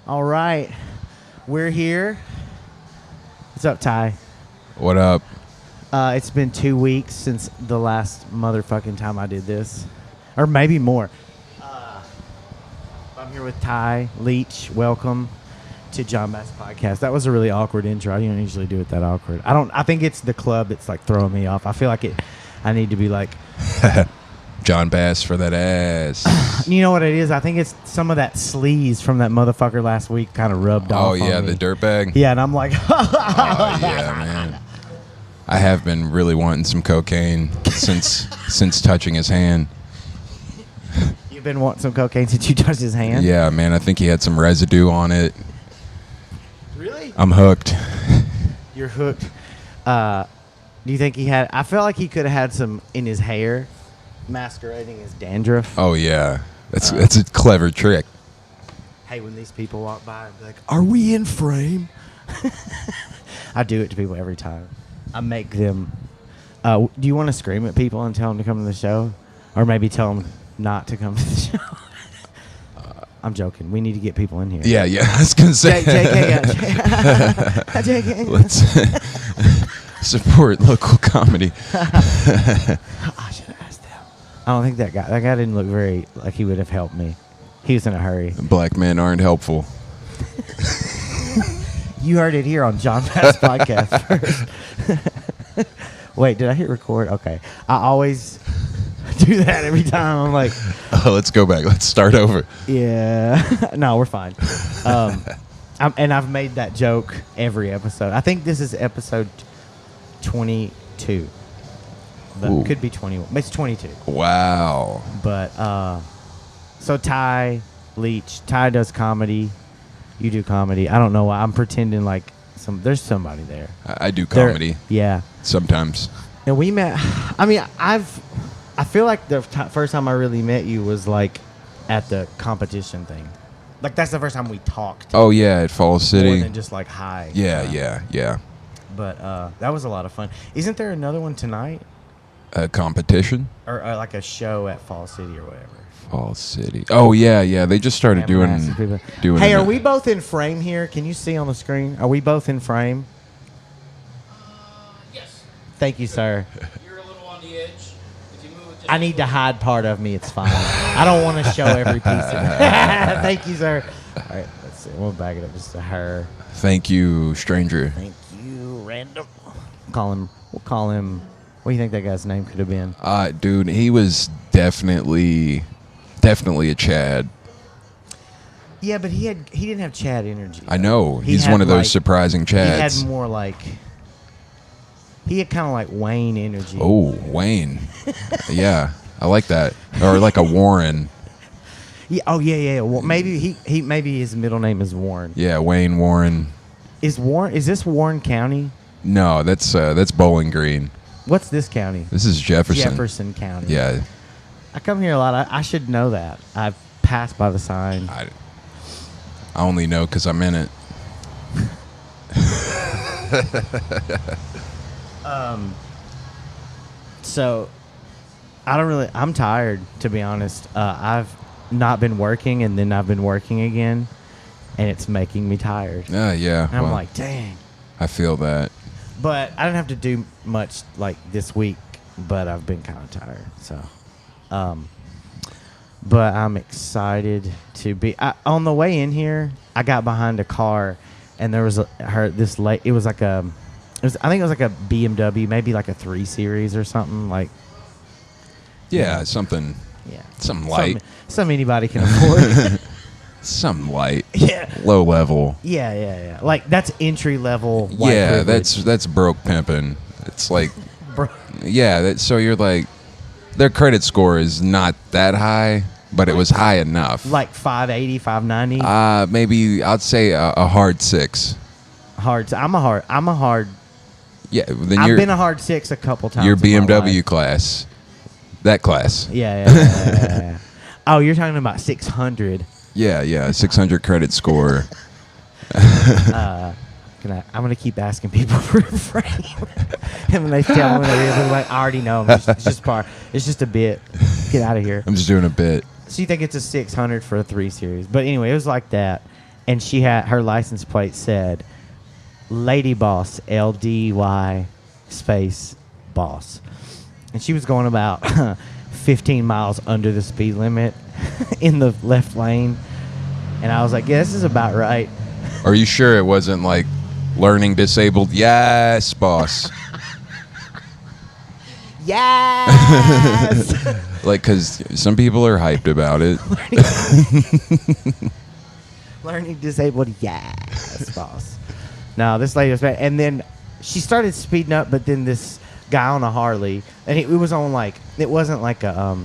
All right. We're here. What's up, Ty? What up? It's been 2 weeks since the last motherfucking time I did this. Or maybe more. I'm here with Ty Leach. Welcome to Jon Bass Podcast. That was a really awkward intro. I don't usually do it that awkward. I think it's the club that's like throwing me off. I feel like I need to be like Jon Bass for that ass. You know what it is? I think it's some of that sleaze from that motherfucker last week kind of rubbed off. Oh yeah, on me. the dirtbag. Yeah, and I'm like, oh yeah, man. I have been really wanting some cocaine since touching his hand. You've been wanting some cocaine since you touched his hand? Yeah, man. I think he had some residue on it. Really? I'm hooked. You're hooked. Do you think he had? I feel like he could have had some in his hair, masquerading as dandruff. Oh yeah, that's a clever trick. Hey, when these people walk by, I'd be like, "Are we in frame?" I do it to people every time. I make them. Do you want to scream at people and tell them to come to the show, or maybe tell them not to come to the show? I'm joking. We need to get people in here. Yeah. I was gonna say. JK. Let's support local comedy. I should have asked him. I don't think that guy didn't look very like he would have helped me. He was in a hurry. Black men aren't helpful. You heard it here on Jon Bass Podcast first. Wait, did I hit record? Okay. I always do that every time. I'm like, oh, let's go back. Let's start over. yeah. No, we're fine. And I've made that joke every episode. I think this is episode 22. But it could be 21. It's 22. Wow. But, so Ty Leach. Ty does comedy. You do comedy. I don't know why. I'm pretending like there's somebody there. I do comedy. Yeah. Sometimes. And we met. I mean, I feel like the first time I really met you was like at the competition thing. Like that's the first time we talked. Oh yeah, at Falls City. More than just like hi. Yeah. But that was a lot of fun. Isn't there another one tonight? A competition? Or like a show at Falls City or whatever. Falls City. Oh yeah. They just started doing. Hey, are we both in frame here? Can you see on the screen? Are we both in frame? Yes. Thank you, sir. You're a little on the edge. If you move it just I need to hide part of me. It's fine. I don't want to show every piece of it. Thank you, sir. All right, let's see. We'll back it up just to her. Thank you, stranger. Thank you, random. We'll call him. What do you think that guy's name could have been? Dude, he was definitely a Chad. Yeah, but he didn't have Chad energy. I know. He He's had, one of those like, surprising Chads. He had more like. He had kind of like Wayne energy. Oh, Wayne. Yeah, I like that. Or like a Warren. Yeah. Oh yeah. Well, maybe he maybe his middle name is Warren. Yeah, Wayne Warren. Is this Warren County? No, that's Bowling Green. What's this county? This is Jefferson. Jefferson County. Yeah. I come here a lot. I should know that. I've passed by the sign. I only know because I'm in it. So, I'm tired, to be honest. I've not been working, and then I've been working again, and it's making me tired. Yeah. And I'm like, dang. I feel that. But I didn't have to do much like this week, but I've been kind of tired. So, but I'm excited to be. On the way in here, I got behind a car, and there was I think it was like a BMW, maybe like a 3 Series or something like. Yeah, something. Yeah, something light. Something anybody can afford. Something light. Yeah. Low level. Yeah. Like that's entry level. White Yeah, privilege. that's broke pimping. It's like. Bro. Yeah, so you're like, their credit score is not that high, but it was high enough. Like 580, 590. Maybe I'd say a hard 6. I'm a hard. Yeah, then I've been a hard 6 a couple times. Your in my BMW life. class, that class. Yeah. Oh, you're talking about 600. Yeah, 600 credit score. I'm gonna keep asking people for a frame, and when they tell me, they're like, I already know. It's just a bit. Get out of here. I'm just doing a bit. So you think it's a 600 for a 3 Series? But anyway, it was like that, and she had her license plate said Lady Boss, LDY space boss, and she was going about 15 miles under the speed limit in the left lane, and I was like, yeah, this is about right. Are you sure it wasn't like learning disabled? Yes, boss. Yes. Like, because some people are hyped about it. Learning disabled, yes, boss. No, this lady was bad. And then she started speeding up, but then this guy on a Harley, and it was on like, it wasn't like a,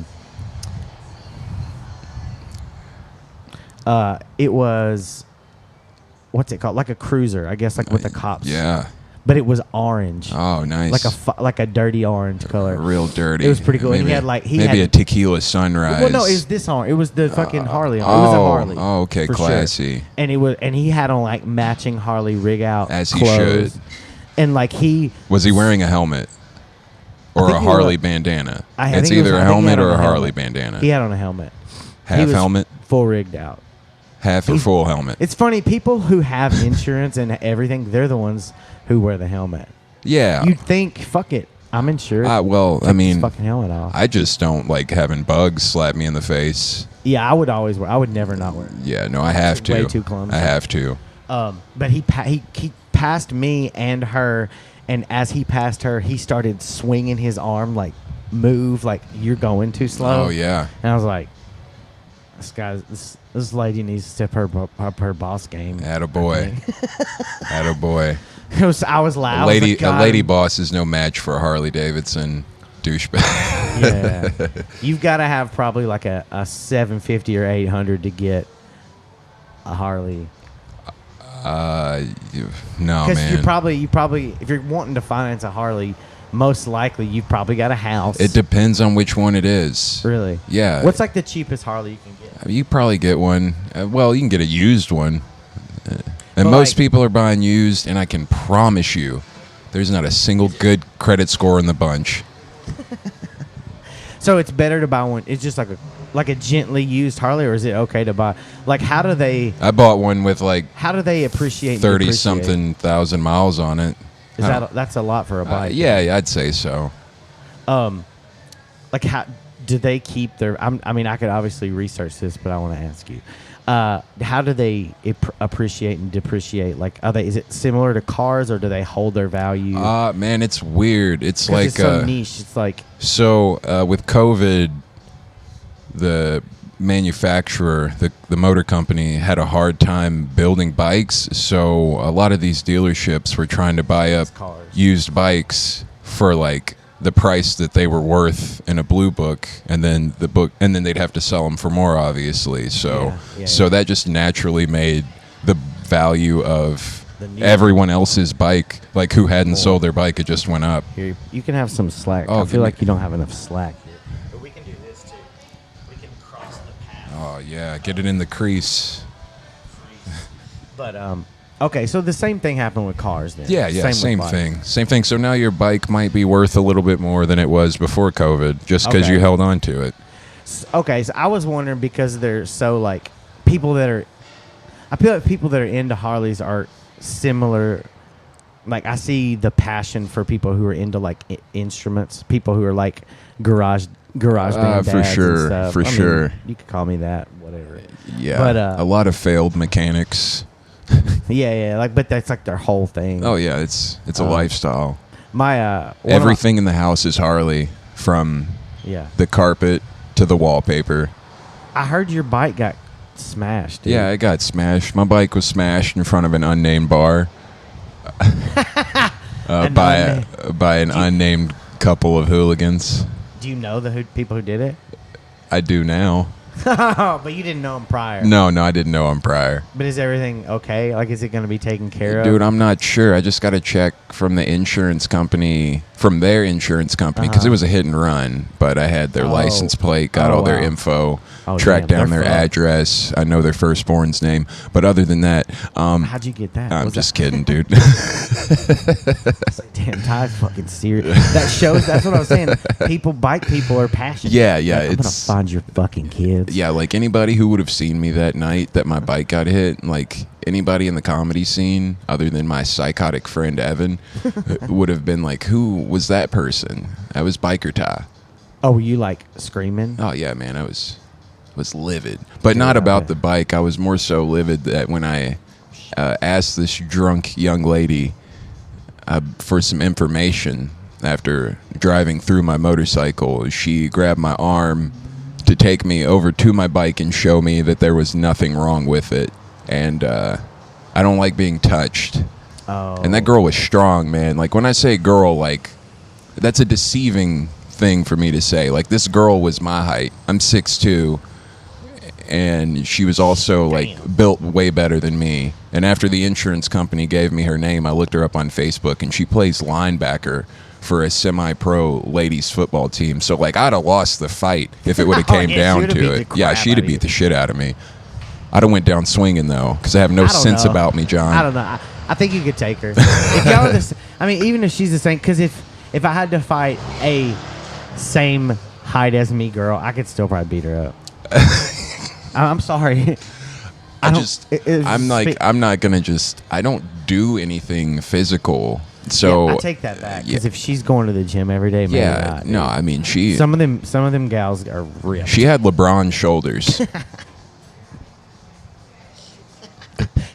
it was, what's it called? Like a cruiser, I guess, like with the cops. Yeah. But it was orange. Oh, nice. Like a dirty orange color. Real dirty. It was pretty cool. Maybe, and he had like a tequila sunrise. Well, no, it was this orange. It was the fucking Harley. It was a Harley. Oh, okay, for classy. Sure. And he had on like matching Harley rig out as he clothes. should. And like was he wearing a helmet or a Harley bandana? It's either a helmet or a Harley bandana. He had on a helmet. Half helmet, full rigged out. Half or full helmet. It's funny, people who have insurance and everything, they're the ones who wear the helmet. Yeah. You'd think, fuck it, I'm insured. Well, Take I mean, this fucking helmet off. I just don't like having bugs slap me in the face. Yeah, I would always wear. I would never not wear it. Yeah, no, I have to. Way too clumsy. I have to. But he passed me and her, and as he passed her, he started swinging his arm like, move, like you're going too slow. Oh yeah. And I was like, this lady needs to step up her boss game. Attaboy. Attaboy. I was loud. A lady boss is no match for a Harley Davidson douchebag. Yeah. You've got to have probably like a 750 or 800 to get a Harley. No, Because man. you probably, if you're wanting to finance a Harley, most likely you've probably got a house. It depends on which one it is. Really? Yeah. What's like the cheapest Harley you can get? You probably get one. Well, you can get a used one. And But most people are buying used, and I can promise you, there's not a single good credit score in the bunch. So it's better to buy one. It's just like a gently used Harley, or is it okay to buy? Like, how do they? I bought one with like How do they appreciate 30-something thousand miles on it. Is that's a lot for a bike? Yeah, I'd say so. Like, how do they keep their? I mean, I could obviously research this, but I want to ask you. How do they appreciate and depreciate? Like, is it similar to cars, or do they hold their value? Man, it's weird. It's like it's so niche. It's like with COVID, the manufacturer, the motor company, had a hard time building bikes. So a lot of these dealerships were trying to buy up used bikes for like the price that they were worth in a blue book, and then they'd have to sell them for more, obviously. So so that just naturally made the value of everyone else's bike, like who hadn't sold their bike, it just went up. Here, you can have some slack. Oh, I feel like you don't have enough slack here. But we can do this too. We can cross the path. Oh yeah, get it in the crease. But okay, so the same thing happened with cars then. Yeah, same thing. So now your bike might be worth a little bit more than it was before COVID, just because you held on to it. Okay, so I was wondering, because they're so like I feel like people that are into Harleys are similar. Like, I see the passion for people who are into like instruments, people who are like garage band for dads sure, and stuff. for sure. You could call me that, whatever. Yeah, but a lot of failed mechanics. Yeah, like, but that's like their whole thing. Oh yeah, it's a lifestyle. My everything in the house is Harley, from the carpet to the wallpaper. I heard your bike got smashed. Dude. Yeah, it got smashed. My bike was smashed in front of an unnamed bar by an unnamed couple of hooligans. Do you know the people who did it? I do now. But you didn't know them prior. No, I didn't know them prior. But is everything okay? Like, is it going to be taken care of? Dude, I'm not sure. I just got a check from their insurance company, because it was a hit and run. But I had their license plate, got all their info. track damn, down they're their fucked. address. I know their firstborn's name. But other than that, How'd you get that? I'm Was just kidding, dude. It's like, damn, Ty's fucking serious. That shows. That's what I was saying. Bike people are passionate. Yeah. Like, I'm gonna It's find your fucking kids. yeah, like anybody who would have seen me that night that my bike got hit, like anybody in the comedy scene other than my psychotic friend Evan would have been like, who was that person? That was Biker Ty. Oh, were you like screaming? Oh yeah, man, I was livid, but Dude, not I about bet. the bike. I was more so livid that when I asked this drunk young lady for some information after driving through my motorcycle, she grabbed my arm to take me over to my bike and show me that there was nothing wrong with it, and I don't like being touched. Oh, And that girl was strong, man. Like when I say girl, like that's a deceiving thing for me to say. Like this girl was my height. I'm 6'2", and she was also like built way better than me. And after the insurance company gave me her name, I looked her up on Facebook, and she plays linebacker for a semi-pro ladies football team. So like I'd have lost the fight if it would have came Yeah, she down would've beat to the it. Yeah, crap she'd out have of beat you. the shit out of me. I'd have went down swinging though, because I have no I don't sense know. about me, John. I don't know. I think you could take her. If y'all are I mean, even if she's the same, because if I had to fight a same height as me girl, I could still probably beat her up. I'm sorry. I'm not gonna just. I don't do anything physical. So I take that back. Because yeah. if she's going to the gym every day, maybe Yeah, not, no, dude. I mean she. Some of them gals are ripped. She had LeBron shoulders.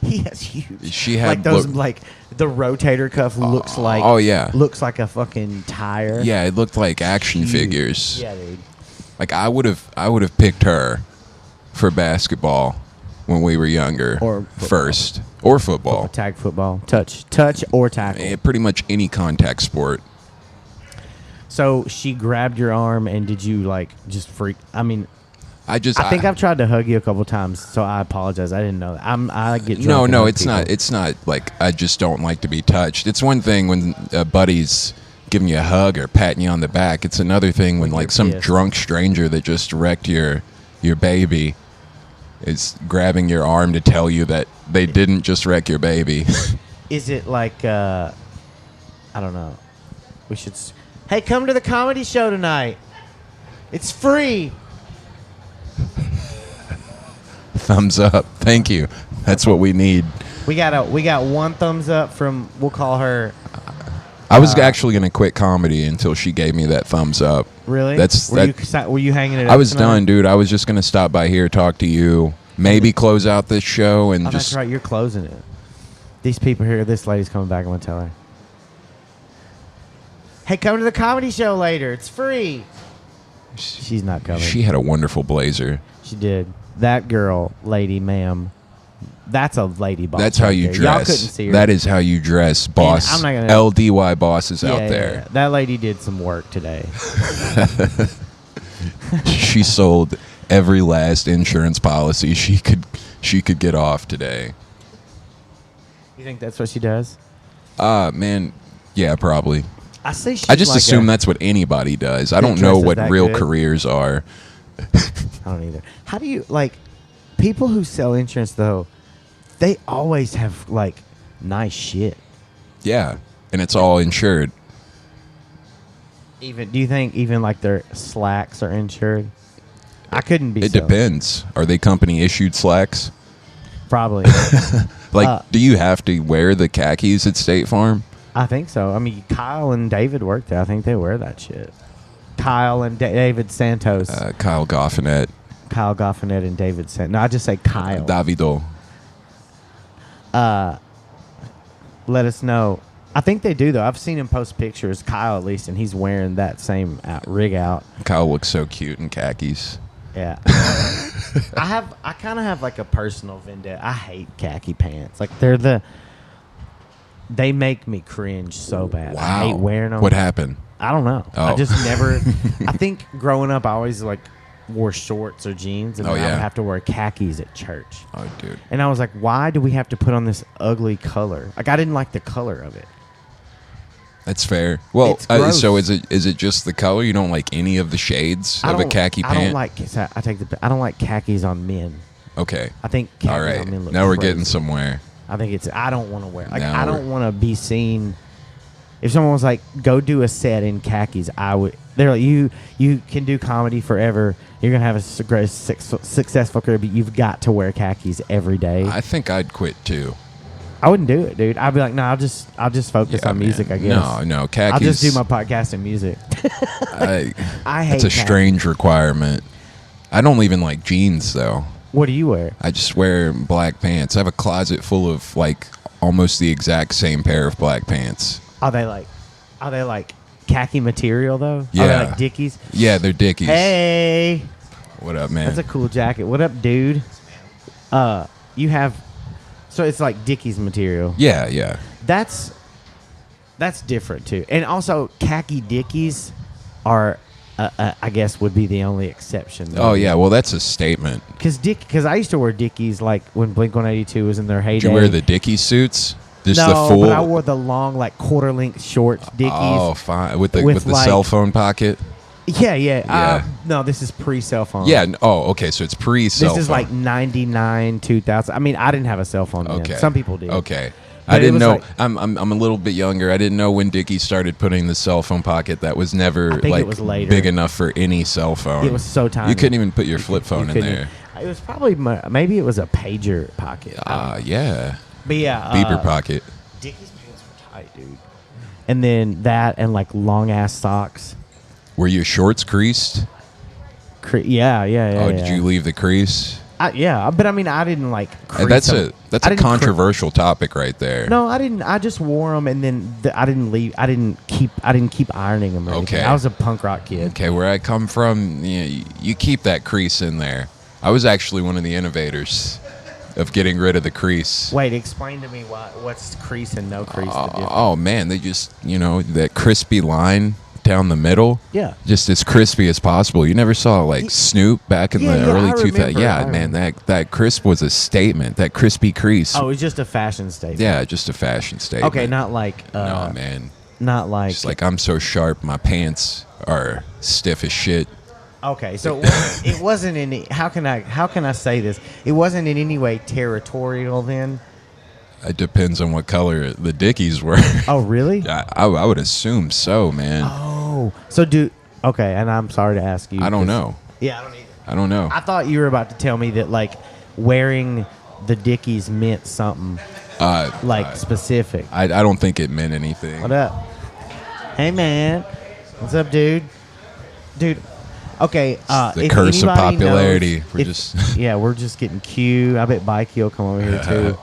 He has huge. She had like those look- like the rotator cuff looks like. oh, yeah. Looks like a fucking tire. Yeah, it looked like action Huge. figures. Yeah, dude. Like I would have picked her for basketball when we were younger, Or football. first, or football. Tag football, touch or tackle. Pretty much any contact sport. So she grabbed your arm, and did you like just freak? I mean, I think I've tried to hug you a couple times, so I apologize. I didn't know that. I get drunk and No, hug it's people. not. It's not like I just don't like to be touched. It's one thing when a buddy's giving you a hug or patting you on the back. It's another thing when When like you're some pissed. drunk stranger that just wrecked your baby is grabbing your arm to tell you that they didn't just wreck your baby. Is it like I don't know? We should. Hey, come to the comedy show tonight. It's free. Thumbs up. Thank you. That's what we need. We got one thumbs up from. We'll call her. I was actually going to quit comedy until she gave me that thumbs up. Really? Were you hanging it up? I was tonight? done, dude. I was just going to stop by here, talk to you, maybe close out this show, and Oh, just. that's right. You're closing it. These people here. This lady's coming back. I'm gonna tell her. Hey, come to the comedy show later. It's free. She's not coming. She had a wonderful blazer. She did. That girl, lady, ma'am. That's a lady boss. That's how right you there. dress. Y'all couldn't see her. That is how you dress, boss. I'm not gonna- LDY bosses Yeah, out yeah, there. yeah. That lady did some work today. She sold every last insurance policy she could get off today. You think that's what she does? Man, yeah, probably. I say she's I just like assume that's what anybody does. I Who don't know dresses what that real good? careers are. I don't either. How do you like people who sell insurance though? They always have like nice shit. Yeah, and it's all insured. Even do you think even like their slacks are insured? I couldn't be. It so. depends. Are they company issued slacks? Probably. Like, do you have to wear the khakis at State Farm? I think so. I mean, Kyle and David work there. I think they wear that shit. Kyle and David Santos. Kyle Goffinet, Kyle Goffinet and David Santos. No, I just say Kyle. Davido. Let us know. I think they do though. I've seen him post pictures, Kyle at least, and he's wearing that same rig out. Kyle looks so cute in khakis. Yeah. I kind of have like a personal vendetta. I hate khaki pants. Like they make me cringe so bad. Wow. I hate wearing them. What happened? I don't know. I Oh. just never. I think growing up, I always like wore shorts or jeans, and Oh, then I yeah. would have to wear khakis at church. Oh, dude. And I was like, why do we have to put on this ugly color? Like I didn't like the color of it. That's fair. Well, It's gross. so is it just the color? You don't like any of the shades of a khaki I don't pant? I don't like khakis on men. Okay. I think khakis All right. on men look Now we're crazy. getting somewhere. I think I don't want to wear. Like, Now I don't want to be seen. If someone was like, "Go do a set in khakis," I would. They're like, "You can do comedy forever. You're gonna have a successful career, but you've got to wear khakis every day." I think I'd quit too. I wouldn't do it, dude. I'd be like, "No, I'll just focus Yeah, on music. man. I guess." No, khakis. I'll just do my podcast and music. I hate That's a khakis. strange requirement. I don't even like jeans though. What do you wear? I just wear black pants. I have a closet full of like almost the exact same pair of black pants. Are they like khaki material though? Yeah. Are they like Dickies? Yeah, they're Dickies. Hey, What up, man? that's a cool jacket. What up, dude? You have, so it's like Dickies material. yeah. That's different too. And also, khaki Dickies are, I guess, would be the only exception. Oh yeah, well that's a statement. Because I used to wear Dickies like when Blink-182 was in their heyday. Did you wear the Dickie suits? Just no, the full. but I wore the long, like quarter-length shorts Dickies. Oh, fine. With the like- cell phone pocket. Yeah. Yeah. No, this is pre-cell phone. Yeah. Oh, okay. So it's pre-cell This is phone. like 99, 2000. I mean, I didn't have a cell phone then. Okay. Some people did. Okay. But I it didn't was know. like- I'm a little bit younger. I didn't know when Dickie started putting the cell phone pocket. That was never I think like it was later. big enough for any cell phone. It was so tiny. You couldn't even put your flip phone You in couldn't there. even- It was probably, maybe it was a pager pocket. Yeah. But yeah. Beeper pocket. Dickies pants were tight, dude. And then that and like long-ass socks. Were your shorts creased? Yeah. Oh, did you leave the crease? Yeah, but I mean, I didn't like. That's crease them. a I didn't controversial topic right there. No, I didn't. I just wore them, and then I didn't leave. I didn't keep ironing them. Or anything. Okay. I was a punk rock kid. Okay, where I come from, you keep that crease in there. I was actually one of the innovators of getting rid of the crease. Wait, explain to me what's crease and no crease. the difference. Oh man, they just that crispy line down the middle. Yeah. Just as crispy as possible. You never saw like Snoop back in the early I 2000s. remember, Yeah, I man, remember. that crisp was a statement. That crispy crease. Oh, it's just a fashion statement. Yeah, just a fashion statement. Okay, not like. no, man. Not like. Just like I'm so sharp, my pants are stiff as shit. Okay, so it wasn't any. How can I say this? It wasn't in any way territorial then. It depends on what color the Dickies were. Oh, really? I would assume so, man. Oh, so okay, and I'm sorry to ask you. I don't 'cause- know. Yeah, I don't either. I don't know. I thought you were about to tell me that like wearing the Dickies meant something specific. I don't think it meant anything. What up? Hey, man. What's up, dude? Dude. Okay. The if curse of anybody popularity. knows- yeah, we're just getting Q. I bet Bikey will come over here too.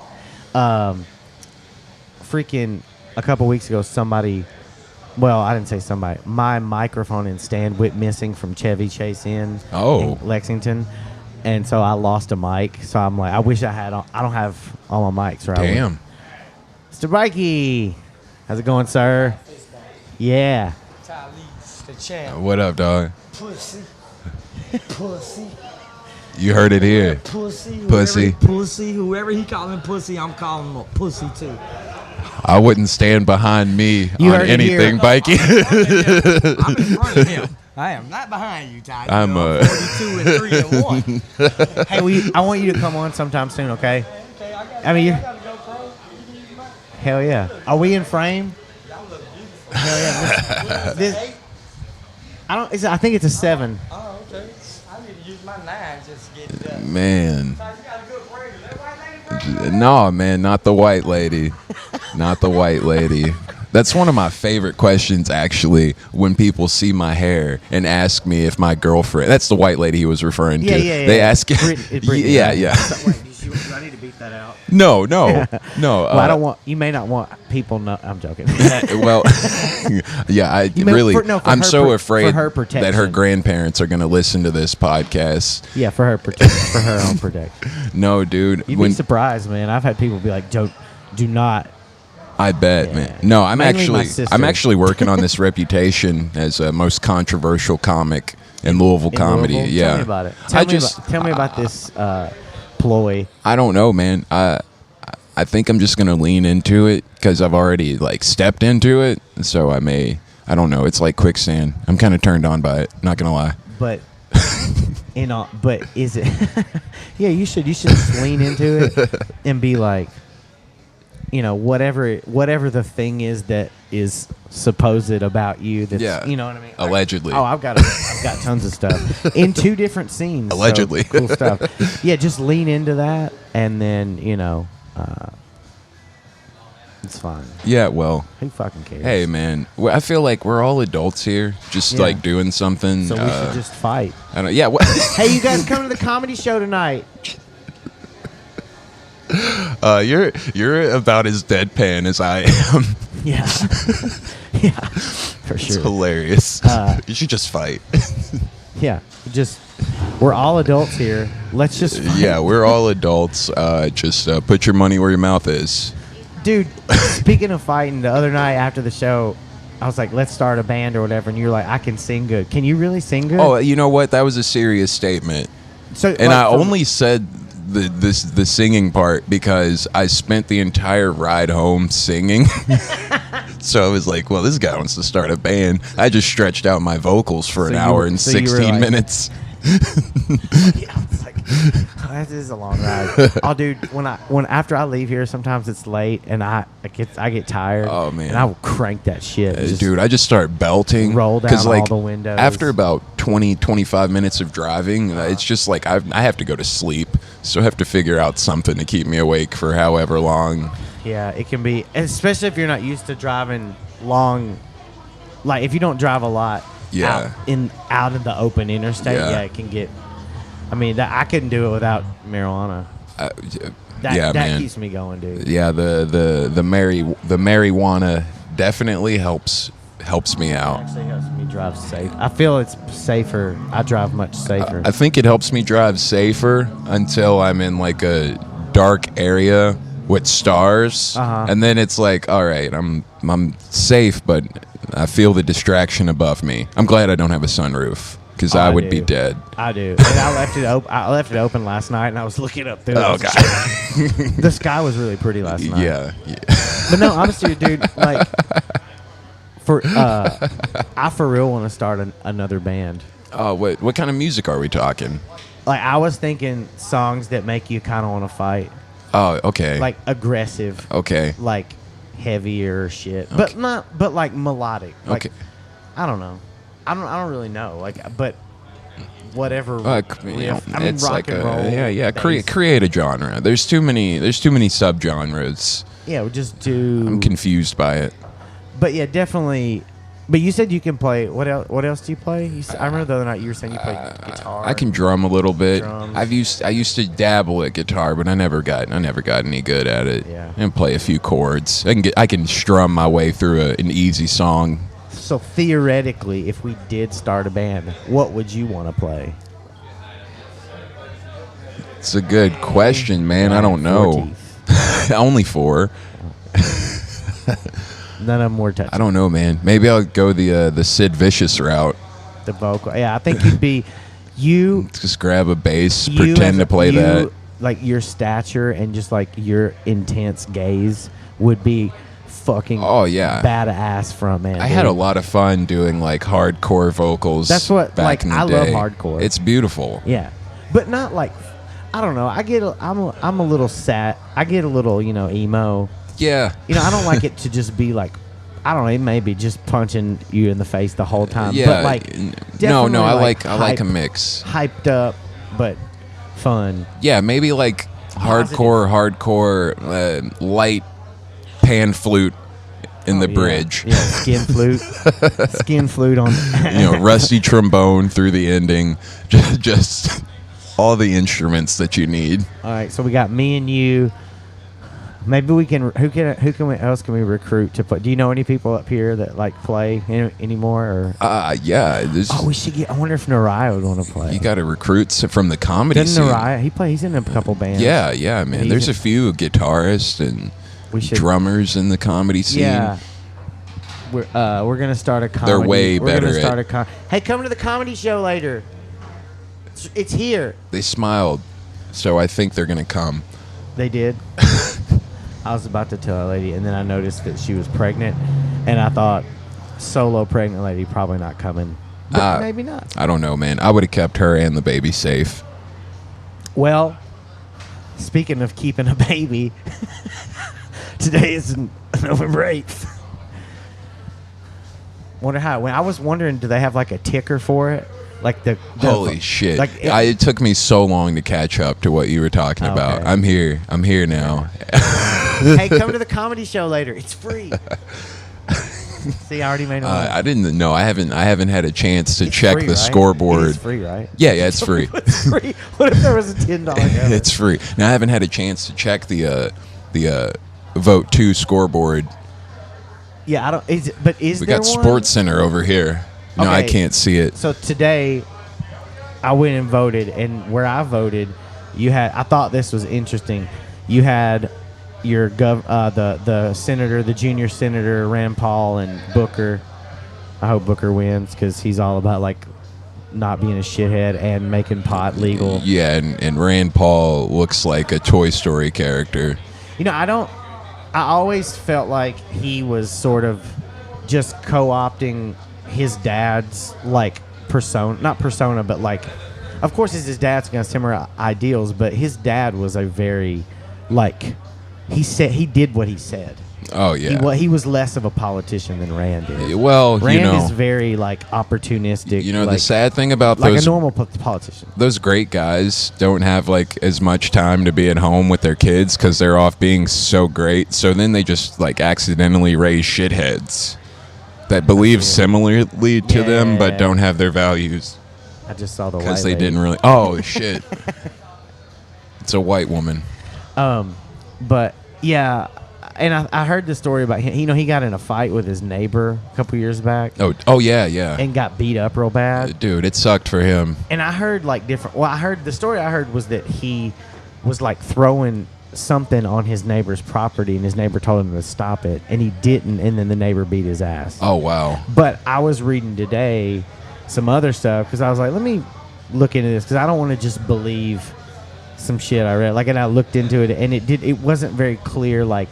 Freaking a couple weeks ago, somebody. Well, I didn't say somebody. My microphone and stand went missing from Chevy Chase in Lexington, and so I lost a mic. So I'm like, I wish I had. I don't have all my mics. Right? Damn. Mr. Bikey, how's it going, sir? Yeah. Ty Leach, the champ. What up, dog? Pussy. Pussy. You heard it here. Pussy. Pussy. Pussy. Whoever he calling pussy, I'm calling him a pussy too. I wouldn't stand behind me You on heard it here. anything, Bikey. I'm in front of him. I am not behind you, Ty. I'm, 42 and 3 and 1. Hey, I want you to come on sometime soon, okay? I mean, hell yeah. Are we in frame? Hell yeah. I think it's a 7. Oh, okay. I need to use my 9 just to get it done. Man. Ty, you got a good frame. Is that white lady? No, man, not the white lady. Not the white lady. That's one of my favorite questions, actually, when people see my hair and ask me if my girlfriend. That's the white lady he was referring to. Yeah. They ask. Brittany, yeah. Wait, do I need to beat that out? No. Well, I don't want. You may not want people. No, I'm joking. Well, yeah, You may- really. for I'm her so afraid for her that her protection. grandparents are going to listen to this podcast. Yeah, for her own protection. No, dude. You'd be surprised, man. I've had people be like, "Do not." I bet, Yeah. man. No, Mainly my sister. I'm actually working on this reputation as a most controversial comic in Louisville in comedy. Louisville. Yeah, Tell me about it. Tell me about this ploy. I don't know, man. I think I'm just gonna lean into it because I've already like stepped into it. So I don't know. It's like quicksand. I'm kind of turned on by it. Not gonna lie. But but is it? Yeah, you should just lean into it and be like, whatever the thing is that is supposed about you. That's, Yeah. You know what I mean? Allegedly. I've got tons of stuff in 2 different scenes. so Allegedly. cool stuff. Yeah, just lean into that, and then it's fine. Yeah, well, Who fucking cares? hey, man. I feel like we're all adults here, just Yeah. like doing something. So we should just fight. I don't. Yeah. What? Hey, you guys come to the comedy show tonight. You're about as deadpan as I am. Yeah. Yeah, for It's sure. hilarious. You should just fight. Yeah, we're all adults here. Let's just fight. Yeah, we're all adults. Just put your money where your mouth is. Dude, speaking of fighting, the other night after the show, I was like, let's start a band or whatever, and you're like, I can sing good. Can you really sing good? Oh, you know what? That was a serious statement. So, And like, I only said the singing part because I spent the entire ride home singing. So I was like, well, this guy wants to start a band. I just stretched out my vocals for an hour and 16 minutes. Yeah, I was like, this is a long ride. Oh, dude, after I leave here, sometimes it's late and I get tired. Oh, man. And I will crank that shit. Dude, I just start belting. Roll down 'cause, all the windows. After about 20-25 minutes of driving, it's just like I have to go to sleep. So I have to figure out something to keep me awake for however long. Yeah, it can be, especially if you're not used to driving long. Like if you don't drive a lot, Yeah. out in the open interstate, Yeah. yeah, it can get. I mean, I couldn't do it without marijuana. That man. keeps me going, dude. Yeah, the marijuana definitely helps me out. Actually helps me drive safe. I feel it's safer. I drive much safer. I think it helps me drive safer until I'm in like a dark area with stars, and then it's like, all right, I'm safe, but I feel the distraction above me. I'm glad I don't have a sunroof because I would be dead. I do. And I left it open. I left it open last night, and I was looking up through. Oh god, the sky was really pretty last night. yeah. But no, honestly, dude, like I for real want to start another band. Oh, what kind of music are we talking? Like I was thinking songs that make you kind of want to fight. Oh, okay. Like aggressive. Okay. Like heavier shit, Okay. but like melodic. Like, Okay. I don't know. I don't really know. Like, but whatever. It's rock like and roll. yeah. bass. Create a genre. There's too many subgenres. Yeah, we just do. I'm confused by it. But yeah, definitely. But you said you can play. What else? What else do you play? I remember the other night you were saying you played guitar. I can drum a little bit. Drums. I used to dabble at guitar, but I never got any good at it. Yeah. And play a few chords. I can strum my way through an easy song. So theoretically, if we did start a band, what would you want to play? It's a good question, man. I don't know. Only 4. None of them were touching. I don't know, man. Maybe I'll go the Sid Vicious route. The vocal. Yeah, I think you'd be you. Just grab a bass, you pretend as to play you, that. Like your stature and just like your intense gaze would be fucking badass front man. I had a lot of fun doing like hardcore vocals. That's what back in the I day. love hardcore. It's beautiful. Yeah, but not like I don't know. I'm a little sad. I get a little emo. Yeah. I don't like it to just be like I don't know. It may be just punching you in the face the whole time. Yeah. But like No. definitely, I like a mix. Hyped up, but fun. Yeah, maybe like hardcore, light pan flute in the bridge. Yeah, skin flute on. Rusty trombone through the ending. Just all the instruments that you need. All right, so we got me and you. Maybe we can. Who else can we recruit to play? Do you know any people up here that like play anymore? Or Yeah. we should get. I wonder if Nariah would want to play. You got to recruit from the comedy Doesn't scene. Nariah? He's in a couple bands. Yeah, man. There's a few guitarists and drummers in the comedy scene. Yeah. We're gonna start a comedy. They're way better We're gonna start Hey, come to the comedy show later. It's here. They smiled, so I think they're gonna come. They did. I was about to tell a lady, and then I noticed that she was pregnant, and I thought, solo pregnant lady, probably not coming. But maybe not. I don't know, man. I would have kept her and the baby safe. Well, speaking of keeping a baby, today is November 8th. Wonder how. When I was wondering, do they have like a ticker for it? Like the Holy shit! Like It took me so long to catch up to what you were talking about. Okay. I'm here. I'm here now. Hey, come to the comedy show later. It's free. See, I already made it. I didn't know. I haven't had a chance to check free, the right? scoreboard. It's free, right? Yeah, it's free. It's free. What if there was a $10 cover? It's free. Now I haven't had a chance to check the Vote 2 scoreboard. Yeah, I don't. Is We there got one? Sports Center over here. No, I Okay. can't see it. So today, I went and voted, and where I voted, you had. I thought this was interesting. You had your the senator, the junior senator, Rand Paul and Booker. I hope Booker wins because he's all about like not being a shithead and making pot legal. Yeah, and Rand Paul looks like a Toy Story character. You know, I always felt like he was sort of just co-opting his dad's like persona, not persona, but like, of course, it's his dad's against similar ideals, but his dad was a very like he did what he said. Oh yeah. He was less of a politician than Rand is. Well, Rand is very like opportunistic. You know, like, the sad thing about like those a normal politician. those great guys don't have like as much time to be at home with their kids because they're off being so great. So then they just like accidentally raise shitheads that believe similarly to them but Yeah. don't have their values I just saw the white because they lady. didn't really. Oh shit! It's a white woman. But yeah, and I heard the story about him. You know, he got in a fight with his neighbor a couple years back Oh yeah. and got beat up real bad. Dude, it sucked for him. And I heard like different. Well, I heard the story I heard was that he was like throwing something on his neighbor's property, and his neighbor told him to stop it, and he didn't, and then the neighbor beat his ass. Oh wow. But I was reading today some other stuff because I was like, let me look into this because I don't want to just believe some shit I read. Like, and I looked into it, and it wasn't very clear. Like,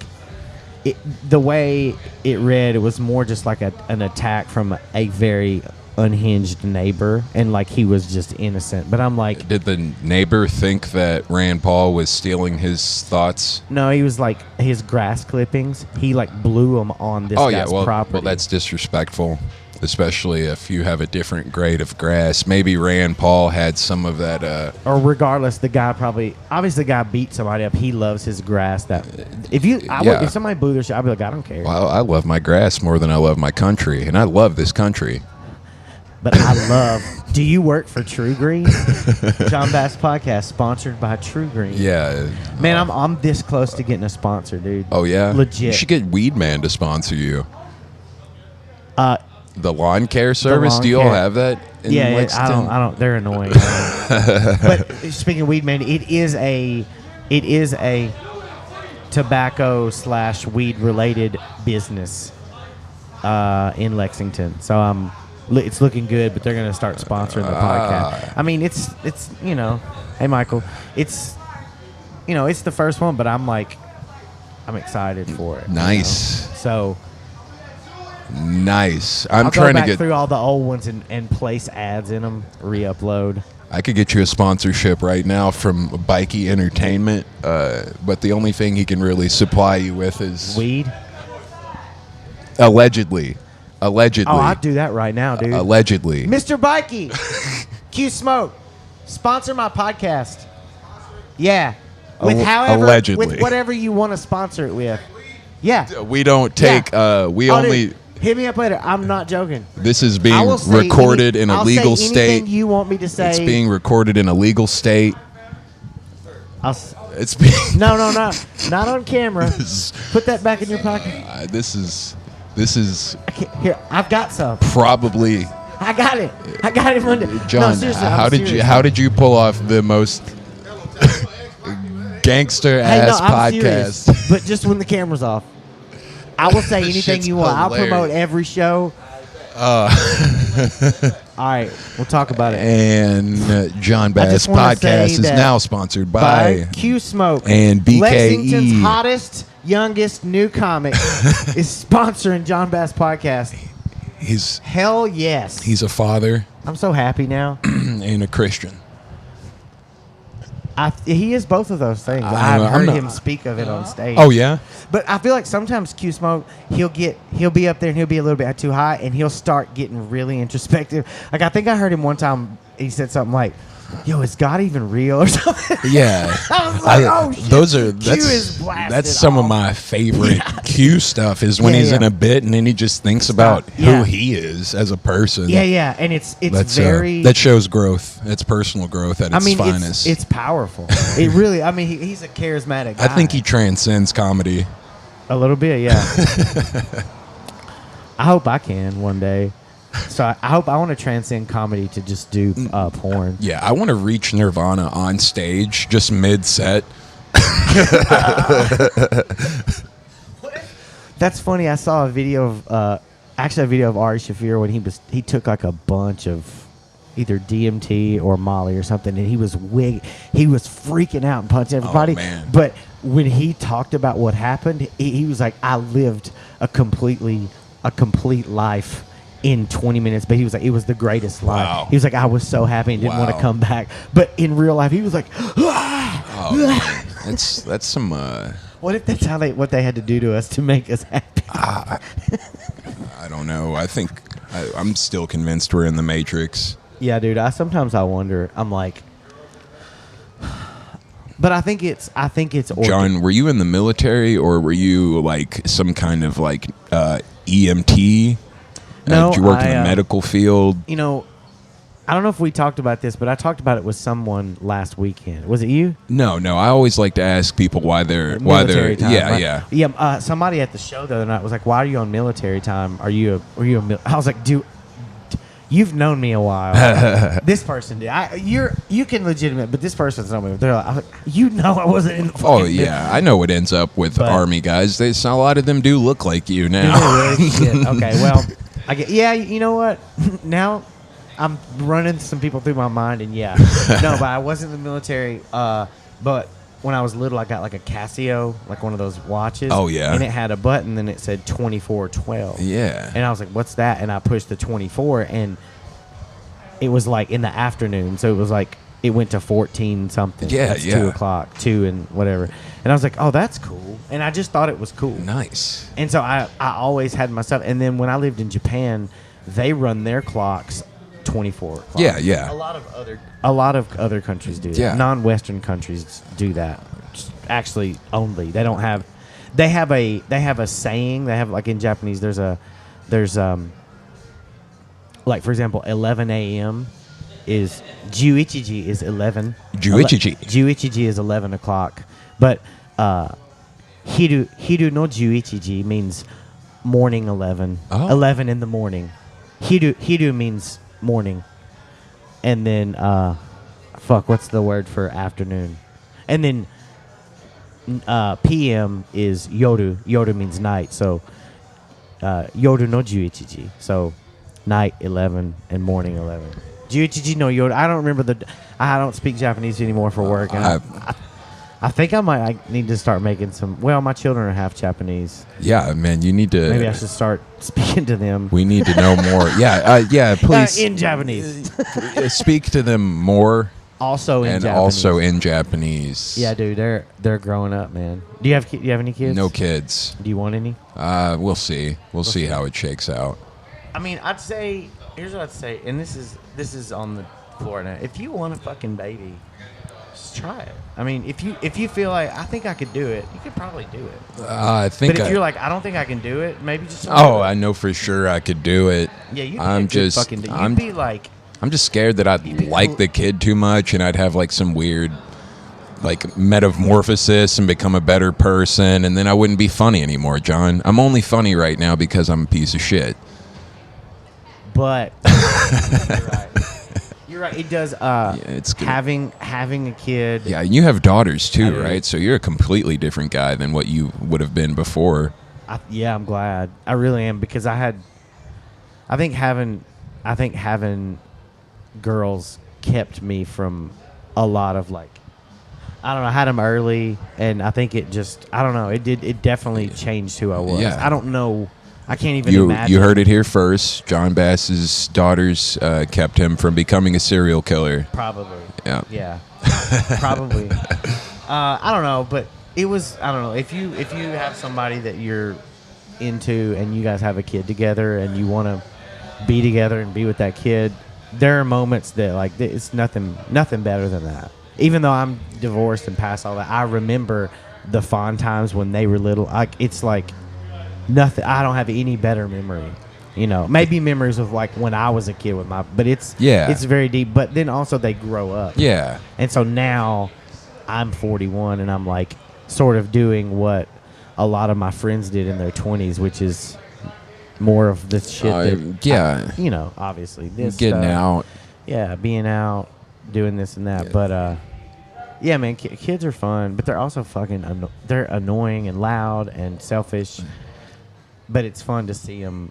the way it read, it was more just like an attack from a very unhinged neighbor, and like he was just innocent. But I'm like, Did the neighbor think that Rand Paul was stealing his thoughts? no, he was like his grass clippings. He like blew them on this guy's property. Well, that's disrespectful, especially if you have a different grade of grass. Maybe Rand Paul had some of that. Or regardless, the guy obviously the guy beat somebody up. He loves his grass. That if somebody blew their shit, I'd be like, I don't care. Well, I love my grass more than I love my country, and I love this country. But I love. Do you work for True Green? Jon Bass Podcast, sponsored by True Green. Yeah. Man, I'm this close to getting a sponsor, dude. Oh yeah. Legit. You should get Weed Man to sponsor you. Uh, The lawn care service. lawn Do you all care. have that? In yeah, Lexington? I don't. They're annoying. But speaking of weed, man, it is a tobacco / weed related business in Lexington. So it's looking good, but they're gonna start sponsoring the podcast. I mean, it's you know, hey Michael, it's you know, it's the first one, but I'm excited for it. Nice. You know? So. Nice. I'll trying go back to get through all the old ones and place ads in them, re-upload. I could get you a sponsorship right now from Bikey Entertainment, but the only thing he can really supply you with is Weed? allegedly. Oh, I'd do that right now, dude. Allegedly. Mr. Bikey, Q Smoke, sponsor my podcast. Yeah. With Allegedly. with whatever you want to sponsor it with. Yeah. We don't take. We Oh, only. dude, hit me up later. I'm not joking. This is I being will say recorded in a I'll legal say state. anything you want me to say. It's being recorded in a legal state. It's being. No, not on camera. Put that back in your pocket. This is Here, I've got some. probably. I got it. Monday. John, no, seriously, how did you pull off the most gangster ass I'm podcast? serious, but just when the camera's off. I will say anything Shit's you want. I'll hilarious. promote every show. All right, we'll talk about it. And Jon Bass just wanna say Podcast is that now sponsored By by Q Smoke and BKE. Lexington's hottest youngest new comic is sponsoring Jon Bass Podcast. Hell yes. He's a father I'm so happy now. and a Christian. He is both of those things. I'm I've heard not- him speak of it on stage. Oh yeah. But I feel like sometimes Q Smoke, he'll be up there and he'll be a little bit too high and he'll start getting really introspective. Like I think I heard him one time. He said something like, "Yo, is God even real?" or something. Yeah. I was like, "Oh shit!" Those are Q is blasted that's some of off. my favorite Q stuff is when Yeah, he's yeah. in a bit and then he just thinks about Yeah. who he is as a person. Yeah, and it's That's very. that shows growth. That's personal growth at its finest. it's powerful. It really. I mean, he's a charismatic guy. I think he transcends comedy. A little bit, yeah. I hope I can one day. So I want to transcend comedy to just do porn. Yeah, I want to reach Nirvana on stage, just mid-set. That's funny. I saw a video of Ari Shaffir when he took like a bunch of either DMT or Molly or something, and he was freaking out and punching everybody. Oh, man. But when he talked about what happened, he was like, "I lived a complete life in 20 minutes." But he was like, "It was the greatest life." Wow. He was like, "I was so happy and didn't want to Wow. come back." But in real life, he was like, Oh, man. That's some. "What if that's what they had to do to us to make us happy?" I don't know. I think I'm still convinced we're in the Matrix. Yeah, dude. Sometimes I wonder. I'm like, but I think it's. John, were you in the military or were you like some kind of like EMT? No, did you work in the I, medical field? You know, I don't know if we talked about this, but I talked about it with someone last weekend. Was it you? No. I always like to ask people why they're Military time, yeah, right? yeah. Yeah. Somebody at the show the other night was like, "Why are you on military time? Are you a?" I was like, "Dude, you've known me a while." This person did. You can legitimate, but this person's known me. They're like, I was like, "You know, I wasn't in the fucking." Oh yeah, I know what ends up with But- Army guys. A lot of them do look like you Dude, now. they really shit. Okay, well, yeah. You know what? Now I'm running some people through my mind, and yeah, no, but I wasn't in the military. But when I was little, I got like a Casio, like one of those watches. Oh, yeah. and it had a button, and it said 2412. Yeah. and I was like, "What's that?" And I pushed the 24, and it was like in the afternoon, so it was like it went to 14 something. Yeah, That's yeah. 2 o'clock, 2 and whatever. And I was like, "Oh, that's cool," and I just thought it was cool. Nice. And so I always had my stuff. And then when I lived in Japan, they run their clocks 24 o'clock. Yeah. A lot of other countries do that. Yeah. Non-Western countries do that. Actually, only they don't have. They have a saying. They have like in Japanese. There's like for example, 11 a.m. is Juichiji is 11. Juichiji. Juichiji is 11 o'clock. But Hiru no Juichiji means morning 11. Oh. 11 in the morning. Hiru means morning. And then what's the word for afternoon? And then PM is yoru. Yoru means night. So yoru no juichiji. So night 11 and morning 11. Juichiji no yoru. I don't remember I don't speak Japanese anymore for work. And I think I need to start making some. Well, my children are half Japanese. Yeah, man, you need to. Maybe I should start speaking to them. We need to know more. Yeah, please in Japanese. speak to them more. Also in and Japanese. also in Japanese. Yeah, dude, they're growing up, man. Do you have any kids? No kids. Do you want any? We'll see. We'll see how it shakes out. I mean, I'd say here's what I'd say, and this is on the floor now. If you want a fucking baby, just try it. I mean, if you feel like I think I could do it, you could probably do it. I think. But if you're like I don't think I can do it, maybe just. Oh, I know for sure I could do it. Yeah, you'd be I'm a good just. fucking. You'd I'm. be like. I'm just scared that I'd like the kid too much, and I'd have like some weird, like metamorphosis and become a better person, and then I wouldn't be funny anymore, John. I'm only funny right now because I'm a piece of shit. But you're right. You're right. It does. It's good. having a kid. Yeah, and you have daughters too, I do. right? So you're a completely different guy than what you would have been before. Yeah, I'm glad. I really am because I think having girls kept me from a lot of like I don't know. I had them early, and I think it just, I don't know. It definitely changed who I was. Yeah. I don't know. I can't even You imagine. you heard it here first. Jon Bass's daughters kept him from becoming a serial killer. Probably. Yeah. Yeah. Probably. I don't know, but it was, I don't know. If you have somebody that you're into and you guys have a kid together and you want to be together and be with that kid, there are moments that, like, it's nothing better than that. Even though I'm divorced and past all that, I remember the fond times when they were little. It's like nothing. I don't have any better memory. You know, maybe memories of like when I was a kid with but it's very deep. But then also they grow up. Yeah. And so now I'm 41 and I'm like sort of doing what a lot of my friends did in their 20s, which is more of this shit. Yeah. Obviously this Getting out. Yeah, being out, doing this and that. Yeah. But yeah, man, kids are fun, but they're also fucking they're annoying and loud and selfish. But it's fun to see them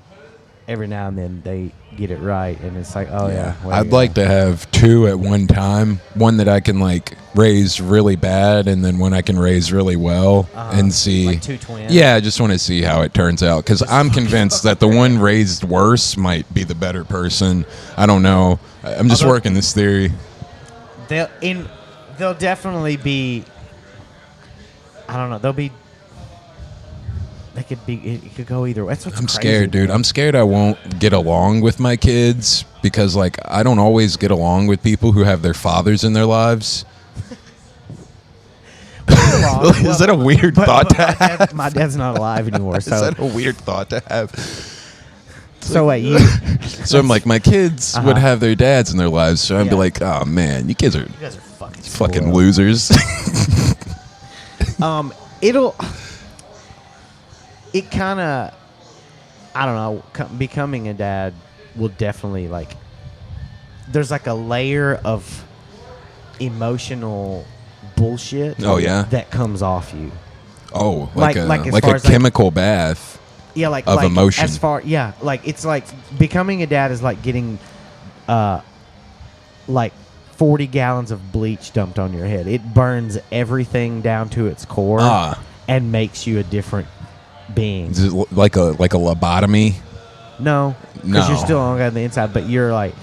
every now and then. They get it right, and it's like, oh yeah. I'd like to have two at one time. One that I can like raise really bad, and then one I can raise really well, and see. Like two twins. Yeah, I just want to see how it turns out, because I'm convinced that the one raised worse might be the better person. I don't know. I'm just working this theory. They'll definitely be. I don't know. It could go either way. That's what's I'm crazy, scared, dude. man. I'm scared I won't get along with my kids, because like I don't always get along with people who have their fathers in their lives. Is that a weird thought to have? My dad's not alive anymore. So Is that a weird thought to have? So wait, you. So I'm like, my kids would have their dads in their lives, so I'd be like, oh man, you guys are fucking fucking losers. It kind of, I don't know, becoming a dad will definitely, like, there's like a layer of emotional bullshit. Oh, yeah? That comes off you. Oh, Like a as far as, like- chemical bath. Yeah, like Of emotion. Like it's like becoming a dad is like getting, like 40 gallons of bleach dumped on your head. It burns everything down to its core and makes you a different being. Is it like a lobotomy? No, because you're still on the inside, but you're like,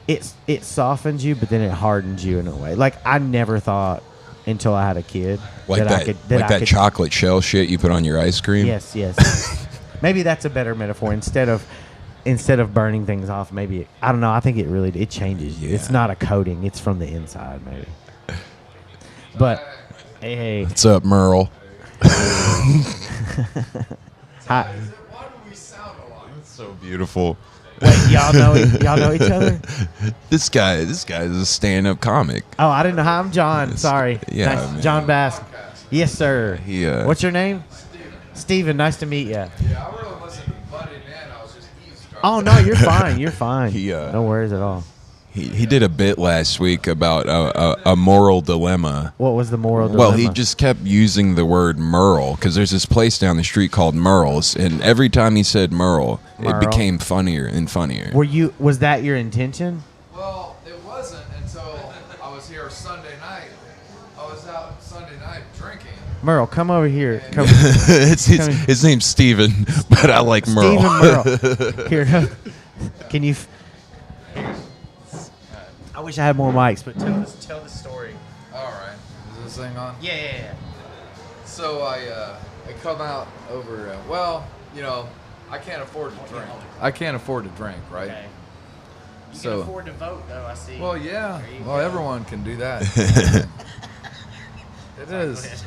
it softens you, but then it hardens you in a way. Like I never thought until I had a kid Like that I could chocolate shell shit you put on your ice cream? Yes. Maybe that's a better metaphor. Instead of burning things off, maybe I don't know. I think it changes you. Yeah. It's not a coating. It's from the inside, maybe. But hey, What's up, Merle? hi. Why do we sound alike? That's so beautiful. Wait, y'all know each other? This guy is a stand-up comic. Oh, I didn't know. Hi, I'm John. Sorry. Yeah, Nice. man. Jon Bass. Yes, sir. He, What's your name? Steven. Nice to meet you. Yeah, I really wasn't butting in. I was just eavesdropping. Oh no, you're fine. You're fine. No worries at all. He did a bit last week about a moral dilemma. What was the moral dilemma? Well, he just kept using the word Merle, because there's this place down the street called Merle's, and every time he said Merle, Merle. it became funnier and funnier. Was that your intention? Well, it wasn't until I was here Sunday night. I was out Sunday night drinking. Merle, come over here. Come. His name's Steven, but I like Merle. Steven Merle. Here, can you? I wish I had more mics, but tell the story. All right. Is this thing on? Yeah. So I come out over. I can't afford to drink. I can't afford to drink, right? Okay. You So- can afford to vote, though. I see. Well, yeah. There you Well, go. everyone can do that. It is.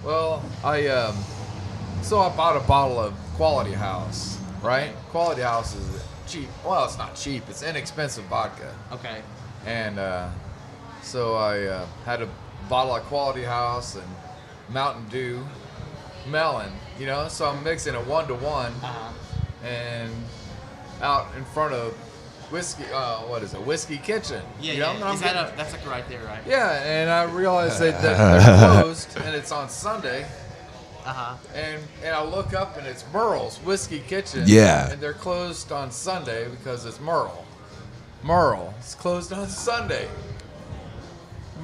Well, so I bought a bottle of Quality House, right? Quality House is cheap. Well, it's not cheap. It's inexpensive vodka. Okay. And so I had a bottle of Quality House and Mountain Dew, melon, so I'm mixing it 1-to-1 and out in front of Whiskey, Whiskey Kitchen. That's like right there, right? Yeah, and I realized that they're closed and it's on Sunday. And I look up and it's Merle's Whiskey Kitchen. Yeah. And they're closed on Sunday because it's Merle. It's closed on Sunday.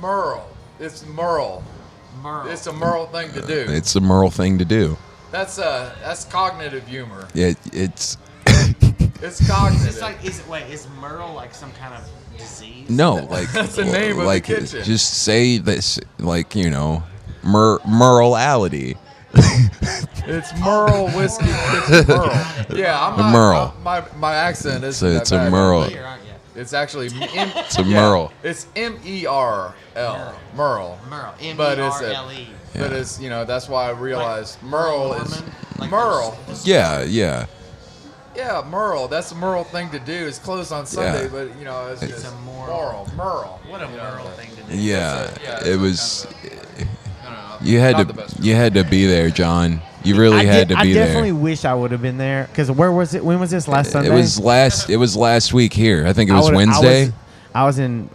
Merle. It's Merle. It's a Merle thing to do. It's a Merle thing to do. That's cognitive humor. It's It's cognitive. It's like, is Merle like some kind of disease? no, like That's the name of the like kitchen. just say this, like Merleality. It's Merle whiskey kitchen Merle. Yeah, I'm not. Merle. My accent isn't that It's a bad. Merle. Here, aren't you? It's actually It's a Merle. It's Merl. Merle. Merle. But it's M-E-R-L-E. But it's that's why I realized Merle is Norman, like Merle. Yeah. Yeah, Merle. That's a Merle thing to do. It's closed on Sunday, Yeah. but it's just a Merle. Merle. What a Merle thing to do. Yeah. Yeah, It it's was. No, You had not the to. best. You had to be there, John. You really had to be I definitely there. wish I would have been there. Because where was it? When was this? Last Sunday? It was last week here. I think it was I Wednesday. I was in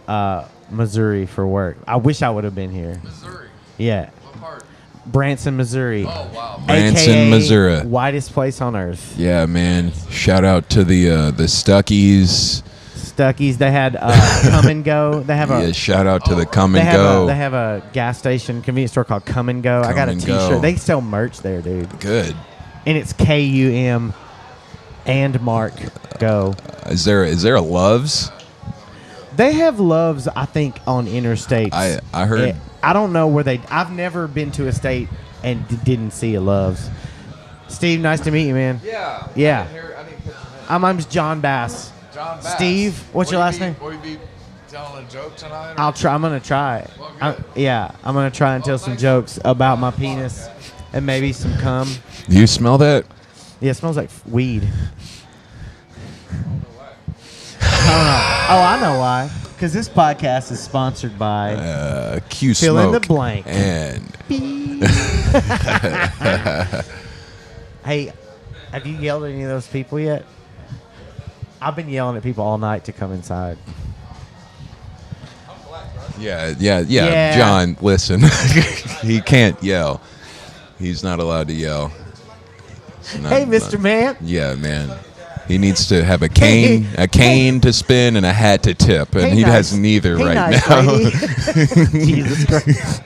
Missouri for work. I wish I would have been here. Missouri. Yeah. What part? Branson, Missouri. Oh, wow. Branson, AKA Missouri. Whitest place on earth. Yeah, man. Shout out to the Stuckies. Stuckies. They had Come and Go. They have a. Yeah, shout out to the Come They and have, Go. they have a gas station convenience store called Come and Go. I got a and T-shirt. Go. They sell merch there, dude. Good. And it's KUM and Mark Go. Is there a Loves? They have Loves, I think, on interstates. I heard. I don't know where they. I've never been to a state and didn't see a Loves. Steve, nice to meet you, man. Yeah. Yeah. I didn't catch your name. My name's Jon Bass. Jon Bass. Steve, what's your last name? Will you be telling a joke tonight? or- I'll try. I'm gonna try. Well, good. I'm gonna try and tell some thanks. jokes about my penis and maybe some cum. Do you smell that? Yeah, it smells like weed. I don't know. Oh, I know why. Because this podcast is sponsored by. Q Fill in Smoke. the blank. And Hey, have you yelled at any of those people yet? I've been yelling at people all night to come inside. yeah. John, listen. He can't yell. He's not allowed to yell. Hey, Mr. Man. Yeah, man. He needs to have a cane to spin and a hat to tip, and Hey, he nice. has neither Hey, right nice now. lady. Jesus Christ.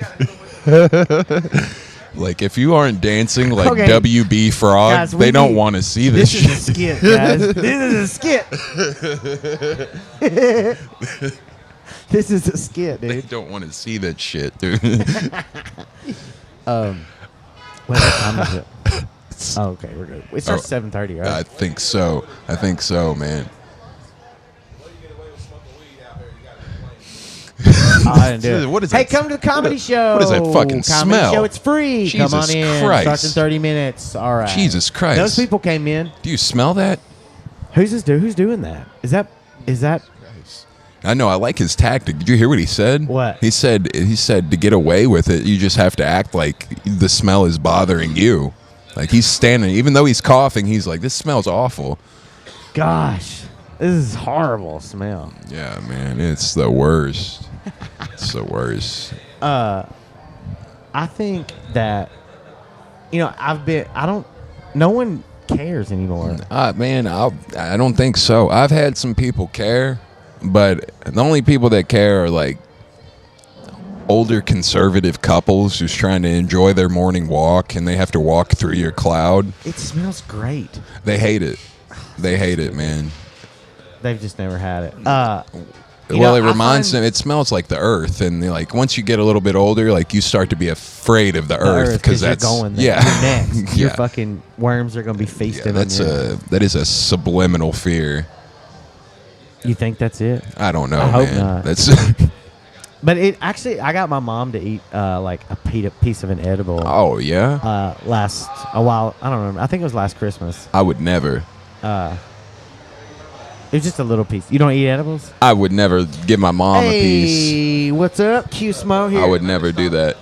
Like, if you aren't dancing like Okay. WB Frog, Guys, we they don't need- want to see this This is a shit. skit, guys. This is a skit. This is a skit, They dude. don't want to see that shit, dude. Wait, what time is it? Oh, okay, we're good. It starts 7:30, right? I think so, man. I didn't do it. What is Hey, that- come to the comedy show. what is that fucking comedy smell? show? It's free. Come Jesus on in. Christ. Starts in 30 minutes. All right. Jesus Christ. Those people came in. Do you smell that? Who's this dude? Who's doing that? Is that? I know. I like his tactic. Did you hear what he said? What? He said to get away with it, you just have to act like the smell is bothering you. Like, he's standing, even though he's coughing, he's like, this smells awful. Gosh, this is horrible smell. Yeah, man, it's the worst. It's the worst. I think that no one cares anymore. Man, I don't think so. I've had some people care, but the only people that care are like older conservative couples who's trying to enjoy their morning walk, and they have to walk through your cloud. It smells great. They hate it. They hate it, man. They've just never had it. It reminds them. It smells like the earth, and like once you get a little bit older, like you start to be afraid of the earth because you're that's going there. yeah. You're next. Your Yeah. fucking worms are gonna be feasting on That's you. that is a subliminal fear. You think that's it? I don't know, I hope man. not. That's But it actually, I got my mom to eat like a piece of an edible. oh yeah. Last a while. I don't remember. I think it was last Christmas. I would never. It was just a little piece. You don't eat edibles? I would never give my mom a piece. Hey, what's up? Q Smo here. I would never do that.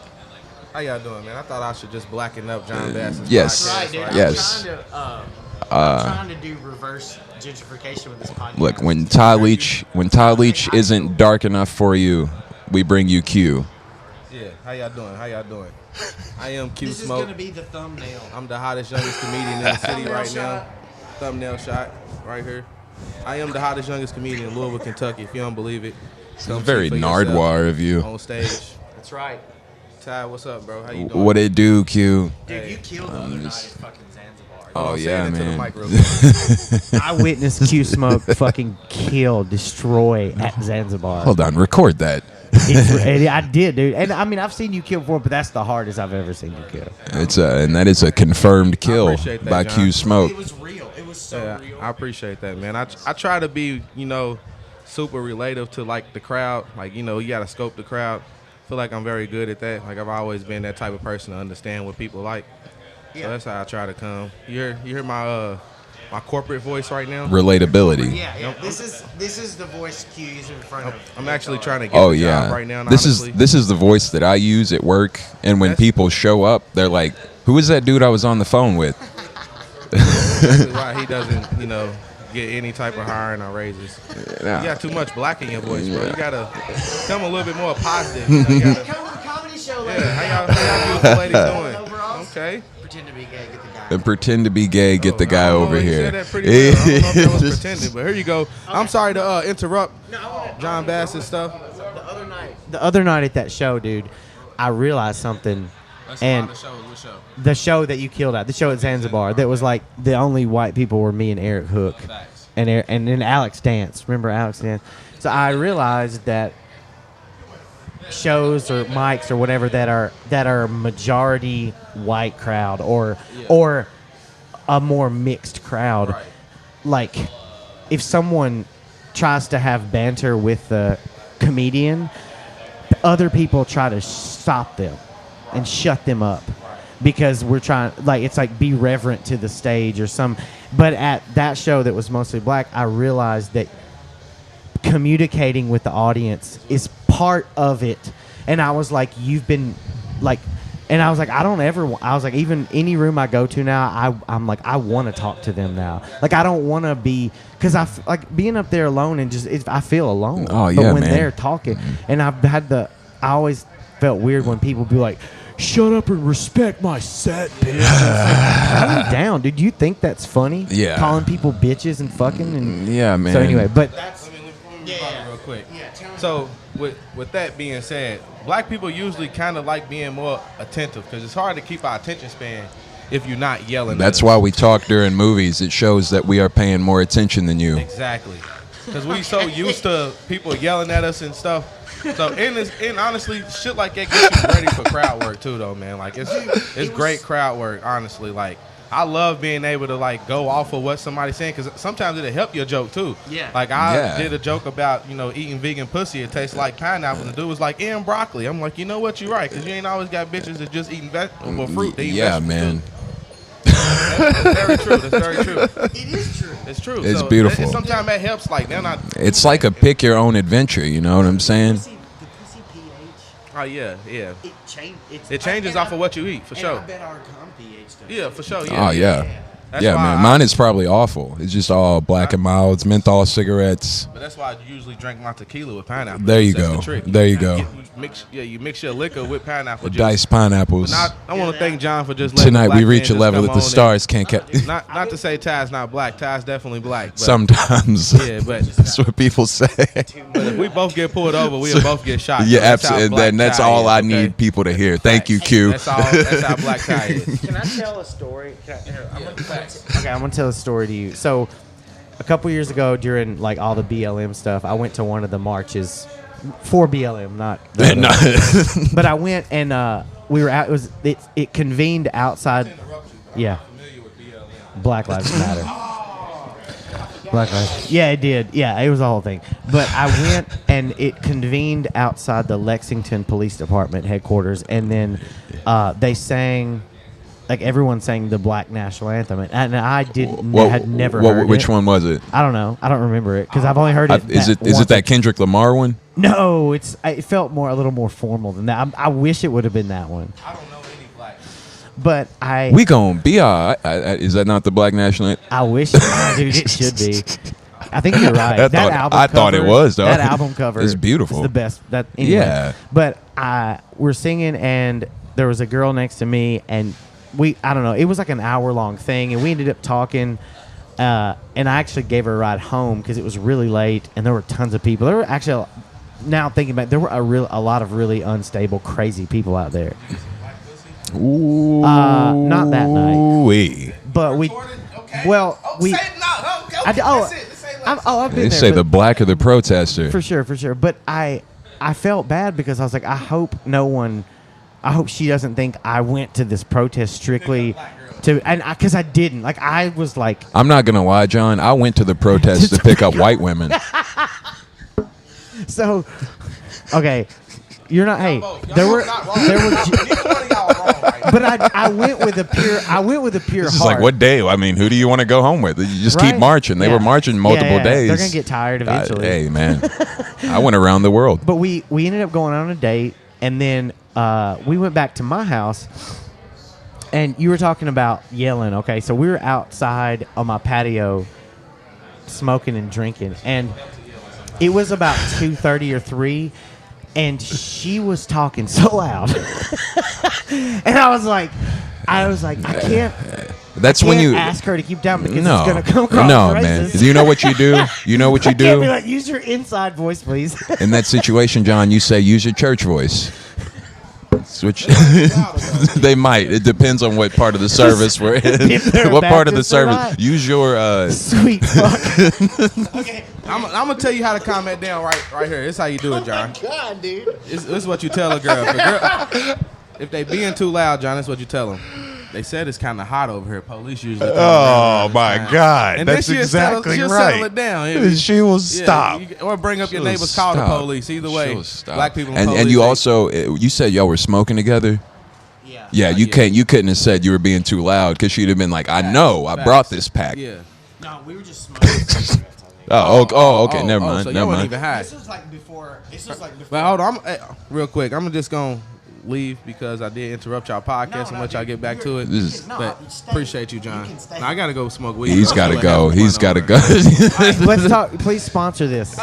How y'all doing, man? I thought I should just blacken up Jon Bass's yes. podcast. Right, dude. Right? Yes. I'm trying to do reverse gentrification with this podcast. Look, when Ty Leach isn't dark enough for you, we bring you Q. Yeah. How y'all doing? I am Q this is Smoke. going to be the thumbnail. I'm the hottest, youngest comedian in the city right now. Thumbnail shot right here. I am the hottest, youngest comedian in Louisville, Kentucky. If you don't believe it, come see Very for yourself Nardwar of you. on stage. That's That's right. Ty, what's up, bro? How you doing? What it do, Q? Dude, you killed the other night at fucking Zanzibar. Oh, Say yeah, it into the man. mic real quick. I witnessed Q Smoke fucking kill, destroy at Zanzibar. Hold on, record that. I did, dude. And I mean, I've seen you kill before, but that's the hardest I've ever seen you kill. And that is a confirmed kill appreciate that, by John. Q Smoke. It was real. It was so Yeah, real. I appreciate that, man. I try to be, super relative to like the crowd. Like, you got to scope the crowd. I feel like I'm very good at that. Like, I've always been that type of person to understand what people like. So that's how I try to come. You hear my my corporate voice right now? Relatability. Yeah. This is the voice Q uses in front of. I'm actually trying to get Oh the job yeah. right now. And This honestly, is the voice that I use at work, and when That's- people show up, they're like, "Who is that dude I was on the phone with?" exactly why he doesn't, get any type of hiring or raises. Nah. You got too much black in your voice, bro. You gotta come a little bit more positive. You gotta, Come to the comedy show, yeah, lady. how y'all beautiful ladies doing? Overalls? Okay. Pretend to be gay, get the guy. And pretend to be gay, get the guy I don't know, over you here. said that pretty well. I don't know if that was pretending, but here you go. I'm sorry to interrupt Jon Bass's stuff. The other night at that show, dude, I realized something. And the show that you killed at, the show at Zanzibar, that was like the only white people were me and Eric Hook, and then Alex Dance. Remember Alex Dance? So I realized that shows or mics or whatever that are majority white crowd or a more mixed crowd, like if someone tries to have banter with the comedian, other people try to stop them and shut them up because we're trying, like, it's like be reverent to the stage or some. But at that show that was mostly black, I realized that communicating with the audience is part of it. And I was like, you've been like, and I was like, I was like, even any room I go to now, I'm like, I want to talk to them now. Like, I don't want to be, because like being up there alone and I feel alone. Oh, but yeah, when man. they're talking, and I always felt weird when people be like, shut up and respect my set, bitch. Calm down, dude. You think that's funny? Yeah. Calling people bitches and fucking and Yeah, man. So anyway, but Let me real quick. So with that being said, black people usually kind of like being more attentive because it's hard to keep our attention span if you're not yelling. That's at us. why we talk during movies. It shows that we are paying more attention than you. Exactly. Because we so used to people yelling at us and stuff. So and honestly, shit like that gets you ready for crowd work too, though, man. Like it's great crowd work, honestly. Like I love being able to like go off of what somebody's saying because sometimes it'll help your joke too. Yeah. Like I Yeah. did a joke about eating vegan pussy. It tastes like pineapple. And the dude was like, and broccoli. I'm like, you know what? You're right because you ain't always got bitches that just eating vegetable fruit. They eat Yeah, vegetables, man. too. That's very true. That's very true. It is true. It's true. It's So, beautiful. and sometimes that helps. Like they're not. It's like a pick your own adventure. You know what I'm saying? The pussy pH, Oh yeah. It changes and off of what you eat for and sure. I bet our cum pH does. Yeah, for sure. Yeah. Oh yeah. That's Yeah, why man. I- Mine is probably awful. It's just all black and milds, menthol cigarettes. But that's why I usually drink my tequila with pineapple. There you That's go. The trick. There you go. You mix your liquor with pineapple. juice. Diced pineapples. But I want to thank John for just letting Tonight black we men reach a just level come that the on stars can't catch. and- Not to say Ty's not black. Ty's definitely black. But, Sometimes. Yeah, but That's what people say. but if we both get pulled over, we'll both get shot. Yeah, That's how absolutely. black Then that's Ty all is, I okay? need people to hear. Thank you, Q. That's all. That's how black Ty is. Can I tell a story? I'm gonna tell a story to you. So, a couple years ago, during like all the BLM stuff, I went to one of the marches for BLM, not. But I went and we were out. It convened outside. Yeah. Black Lives Matter. Black Lives. Yeah, it did. Yeah, it was the whole thing. But I went and it convened outside the Lexington Police Department headquarters, and then they sang. Like everyone sang the Black National Anthem, and I had never heard Which it. one was it? I don't know. I don't remember it because I've only heard it. Is it once. that Kendrick Lamar one? No, it felt a little more formal than that. I wish it would have been that one. I don't know any black. But We gonna be all right. Is that not the Black National Anthem? I wish, dude, it should be. I think you're right. I thought it was, though. That album cover It's beautiful. is the best. Anyway. Yeah. But we're singing, and there was a girl next to me, and I don't know, it was like an hour-long thing, and we ended up talking, and I actually gave her a ride home because it was really late, and there were tons of people. There were actually now thinking back, there were a lot of really unstable, crazy people out there. Ooh, not that night. Wee. But we, well, we. I've been They there. say the blacker the protester. For sure. But I felt bad because I was like, I hope she doesn't think I went to this protest strictly because I didn't. Like, I was like, I'm not gonna lie, John. I went to the protest to pick up white women. so, okay, you're not. Hey, there were. But I went with a pure This is heart. like, what day? I mean, who do you want to go home with? You just keep Right? marching. They Yeah. were marching multiple Yeah. days. They're gonna get tired eventually. Hey, man. I went around the world. But we ended up going on a date, and then we went back to my house. And you were talking about yelling, okay? So we were outside on my patio, smoking and drinking, and it was about 2:30 or 3, and she was talking so loud, and I was like, I can't. That's when you ask her to keep down because no, it's gonna come across man. racist. You know what you do? You know what you I can't be do like, use your inside voice, please. in that situation, John. You say use your church voice. Which they might. It depends on what part of the service we're If they're in. What part of the Baptist or service? not. Use your. Sweet fuck. Okay. I'm gonna tell you how to calm that down right here. This is how you do it, John. God, dude. This is what you tell a girl. If they being too loud, John, that's what you tell them. They said it's kind of hot over here. Police usually. Oh my God! And That's then exactly she'll right. settle it down. She will stop. Or bring up your She'll neighbors, call the stop. police. Either way, She'll stop. black people And police, you they- also you said y'all were smoking together. Yeah, you couldn't have said you were being too loud because she'd have been like, I know, I brought this pack. Yeah. No, we were just smoking. Okay, never mind, So never you weren't mind. even high. This was like before. But hold on, real quick. I'm just gonna leave because I did interrupt y'all podcast and let y'all get back to it. This is- But appreciate you, John. Now I gotta go smoke weed. He's got to go. He's got to go. Let's talk. Please sponsor this.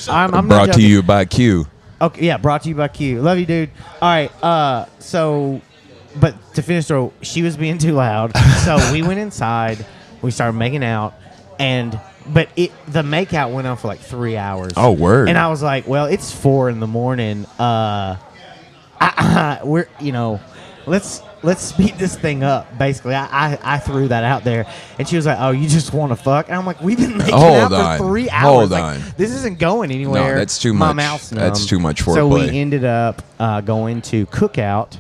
I'm not Brought to joking. you by Q. Okay, yeah, brought to you by Q. Love you, dude. All right, so, but to finish the story, she was being too loud, so we went inside, we started making out, but the makeout went on for like 3 hours. Oh, word. And I was like, well, it's 4 in the morning. We're, let's speed this thing up. Basically, I threw that out there, and she was like, "Oh, you just want to fuck?" And I'm like, "We've been making Hold out for on. 3 hours. Hold Like, on. this isn't going anywhere." No, that's too My much. mouth's numb. That's too much So we foreplay. ended up going to Cookout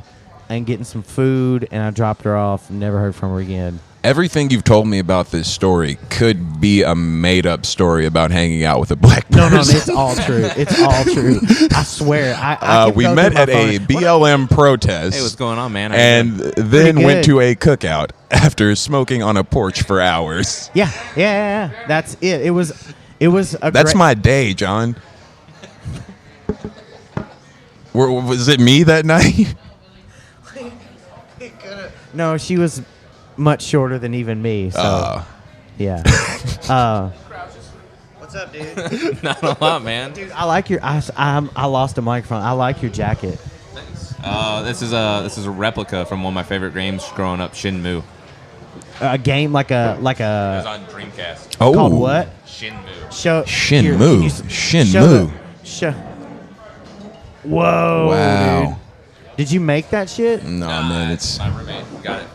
and getting some food, and I dropped her off. Never heard from her again. Everything you've told me about this story could be a made-up story about hanging out with a black person. No, it's all true. It's all true. I swear. I can we go met through at my a phone. BLM protest. Hey, what's going on, man? And then Pretty went good. to a cookout after smoking on a porch for hours. Yeah. That's it. It was a That's great, my day, John. Was it me that night? No, she was much shorter than even me. So yeah. What's up, dude? Not a lot, man. Dude, I like your. I lost a microphone. I like your jacket. This is a replica from one of my favorite games growing up, Shenmue. A game like It was a on Dreamcast. Oh, called what? Shenmue. Show Shenmue. here, can you Shenmue. Show. Whoa. Wow. Dude. Did you make that shit? No, man, it's My roommate got it.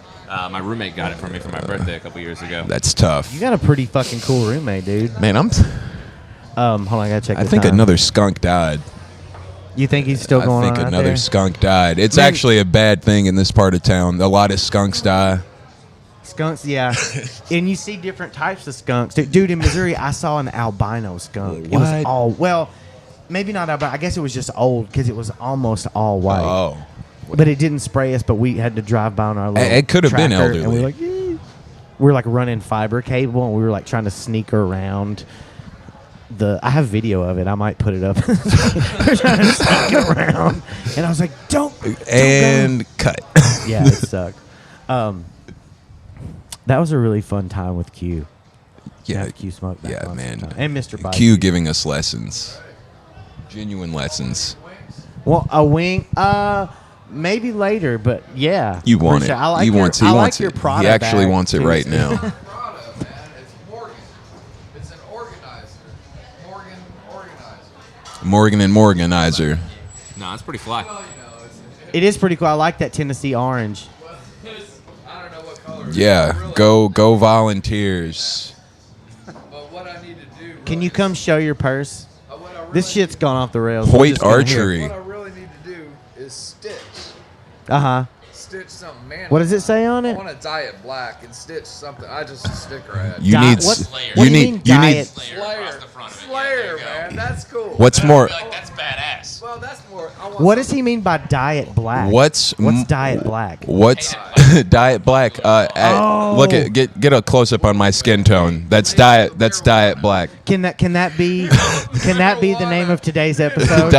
My roommate got it for me for my birthday a couple years ago. that's tough. You got a pretty fucking cool roommate, dude. Man, Hold on, I gotta check. I the think time. another skunk died. You think he's still going I think on out another there? skunk died. It's Man. actually a bad thing in this part of town. A lot of skunks die. Skunks, yeah. And you see different types of skunks. Dude, in Missouri, I saw an albino skunk. It was What? all, well, maybe not albino. I guess it was just old because it was almost all white. Oh. But it didn't spray us, but we had to drive by on our little It could have been tracker, elderly. And we were like, "Eh." We were like running fiber cable, and we were like trying to sneak her around. I have video of it. I might put it up. We're trying to sneak her around. And I was like, don't And cut. go. Yeah, it sucked. That was a really fun time with Q. Yeah, Have Q smoke that yeah, once man. sometime. And Mr. Bike. Q giving us lessons. Genuine lessons. Well, a wing, maybe later, but yeah. You want For it. sure. I like He your, wants I he like wants your it. product He actually bag, wants it too. right now. Product, man. It's Morgan. It's an organizer. Morgan organizer. Morgan and Morganizer. No, it's pretty fly. It is pretty cool. I like that Tennessee orange. I don't know what color. Yeah, go volunteers. But what I need to do. Can you come show your purse? What I really This shit's gone off the rails. We're Hoyt just gonna hear- Archery. What I really need to do is stitch Uh-huh. something manly. What does it say on I it? want to dye it black and stitch something. I just a sticker ad. You Di- need. what- s- what You do you need. mean You diet? need. Slayer, man, that's cool. What's more? Like, that's badass. Well, that's more. I want What does he mean by diet black? What's diet black? What's diet black? Oh. Look at get a close up on my skin tone. That's diet black. Can that be the name of today's episode?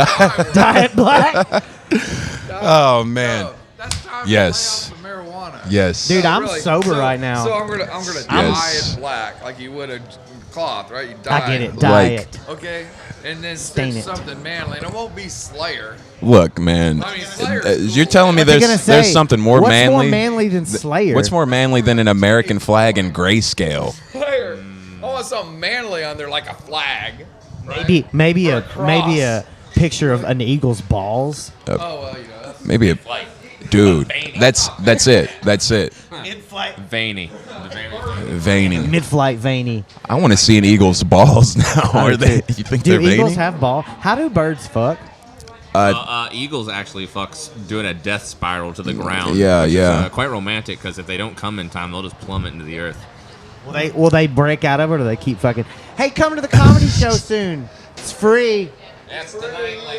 Diet black. Oh man. That's time Yes. to lay off of marijuana. Yes. Dude, I'm sober right now. So I'm gonna dye Yes. it black like you would a cloth, right? You I dye get it. Like- Diet. Okay, and then Stain stitch it. something manly, and it won't be Slayer. Look, man. I mean, Slayer's You're cool. telling me What's he gonna there's say? something more What's manly. more manly than Slayer? What's more manly than an American flag in grayscale? Slayer. I want something manly on there, like a flag. Maybe Or a a cross. maybe a picture of an eagle's balls. Oh well, that's Maybe a dude. That's it. That's it. Veiny. Veiny. Mid-flight veiny. I want to see an eagle's balls now. Are they? You think Do they're eagles veiny? have ball? How do birds fuck? Eagles actually fucks doing a death spiral to the ground. Yeah, which yeah. Is, quite romantic because if they don't come in time, they'll just plummet into the earth. Will they break out of it or do they keep fucking? Hey, come to the comedy show soon. It's free.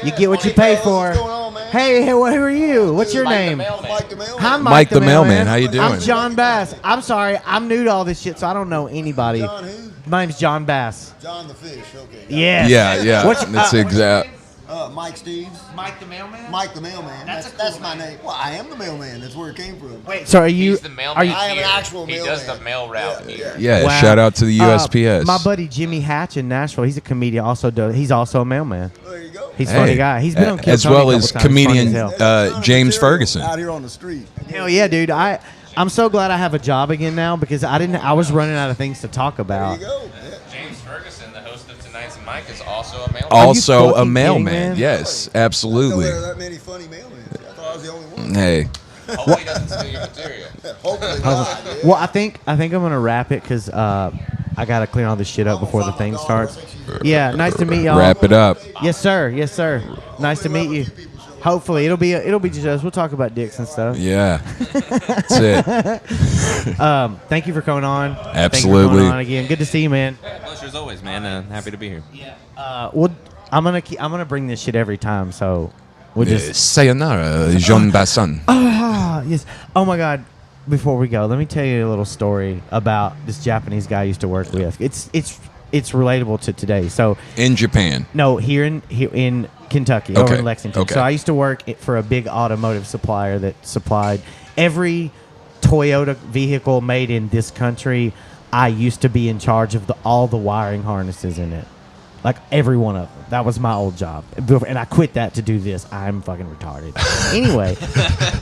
You get what you pay for. What's going on, man? Hey, who are you? What's your name? Mike the Mailman. I'm Mike the Mailman. How you doing? I'm Jon Bass. I'm sorry. I'm new to all this shit, so I don't know anybody. John who? My name's Jon Bass. John the Fish. Okay. Yes. Yeah. What's- That's exact. Mike Steves. Mike the mailman? Mike the Mailman. That's a cool That's my name. name. Well, I am the mailman. That's where it came from. Wait, So are you? he's the mailman Are you? I am an here. actual He mailman. does the mail route here. Yeah. Wow. Shout out to the USPS. My buddy Jimmy Hatch in Nashville. He's a comedian. He's also a mailman. There you go. He's a Hey, funny guy. He's been on Kill as Tony a well couple as times. Funny comedian as hell. James Material Ferguson. Out here on the street. Hell yeah, dude. I'm so glad I have a job again now because I was running out of things to talk There about. you go. Yeah. James Ferguson, the host of Tonight's Mike, is also a mailman. Also a fucking mailman. kidding, man? Yes, I know absolutely. there are that many funny mailmen. I thought I was the only one. Hey. Hopefully he doesn't steal your material. Hopefully not. Yeah. Well, I think I'm gonna wrap it because I gotta clean all this shit up before the thing starts. Yeah, nice to meet y'all. Wrap it up. Yes, sir. Yes, sir. Nice to meet you. Hopefully, it'll be just us. We'll talk about dicks and stuff. Yeah. That's it. Thank you for coming on. Thank you for Absolutely. coming on again. Good to see you, man. Pleasure as always, man. Happy to be here. I'm gonna bring this shit every time. So we'll just. Sayonara, Jon Bass. Yes. Oh my God. Before we go, let me tell you a little story about this Japanese guy I used to work with. It's relatable to today. So In Japan. no, here in Kentucky, over Okay, in Lexington. okay. So I used to work for a big automotive supplier that supplied every Toyota vehicle made in this country. I used to be in charge of all the wiring harnesses in it. Like every one of them. That was my old job. And I quit that to do this. I'm fucking retarded. Anyway,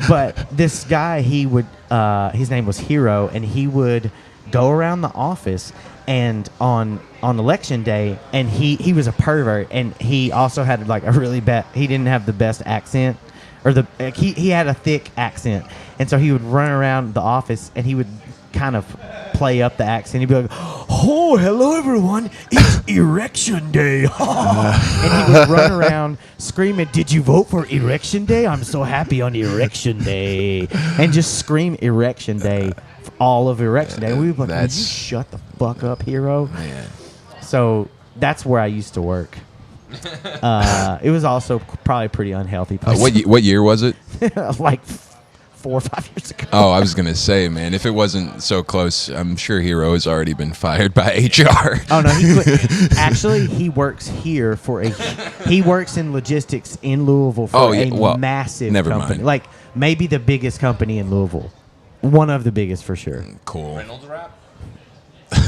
but this guy, his name was Hero, and he would go around the office and on election day, and he was a pervert, and he also had like a really bad, he didn't have the best accent, or he had a thick accent, and so he would run around the office and he would kind of play up the accent. He'd be like, "Oh, hello everyone, it's Erection Day," and he would run around screaming, "Did you vote for Erection Day? I'm so happy on Erection Day," and just scream Erection Day for all of Erection Day. And we were like, "Would you shut the fuck up, Hero?" Man. So that's where I used to work. It was also probably pretty unhealthy. What year was it? Like 4 or 5 years ago. Oh, I was gonna say, man, if it wasn't so close, I'm sure Hero has already been fired by HR. Oh no, he quit. Actually, he works here he works in logistics in Louisville for a massive never company. mind. Like maybe the biggest company in Louisville. One of the biggest for sure. Cool. Reynolds rap?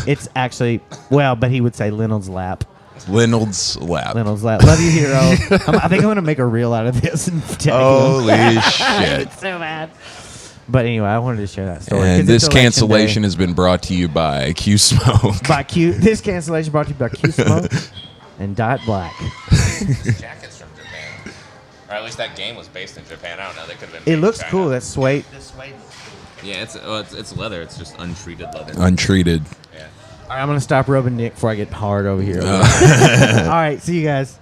It's actually but he would say Reynolds lap. Reynolds lap. Reynolds lap. Love you, Hero. I think I'm gonna make a reel out of this and tag him. Holy shit. It's so bad. But anyway, I wanted to share that story. 'cause And it's this election cancellation day. has been brought to you by Q Smoke. This cancellation brought to you by Q Smoke and Diet Black. jackets from Japan. Or at least that game was based in Japan. I don't know. They could have been. It made in looks China. cool. That suede. Yeah, it's leather. It's just untreated leather. Untreated. Yeah. All right, I'm gonna stop rubbing Nick before I get hard over here. All right, see you guys.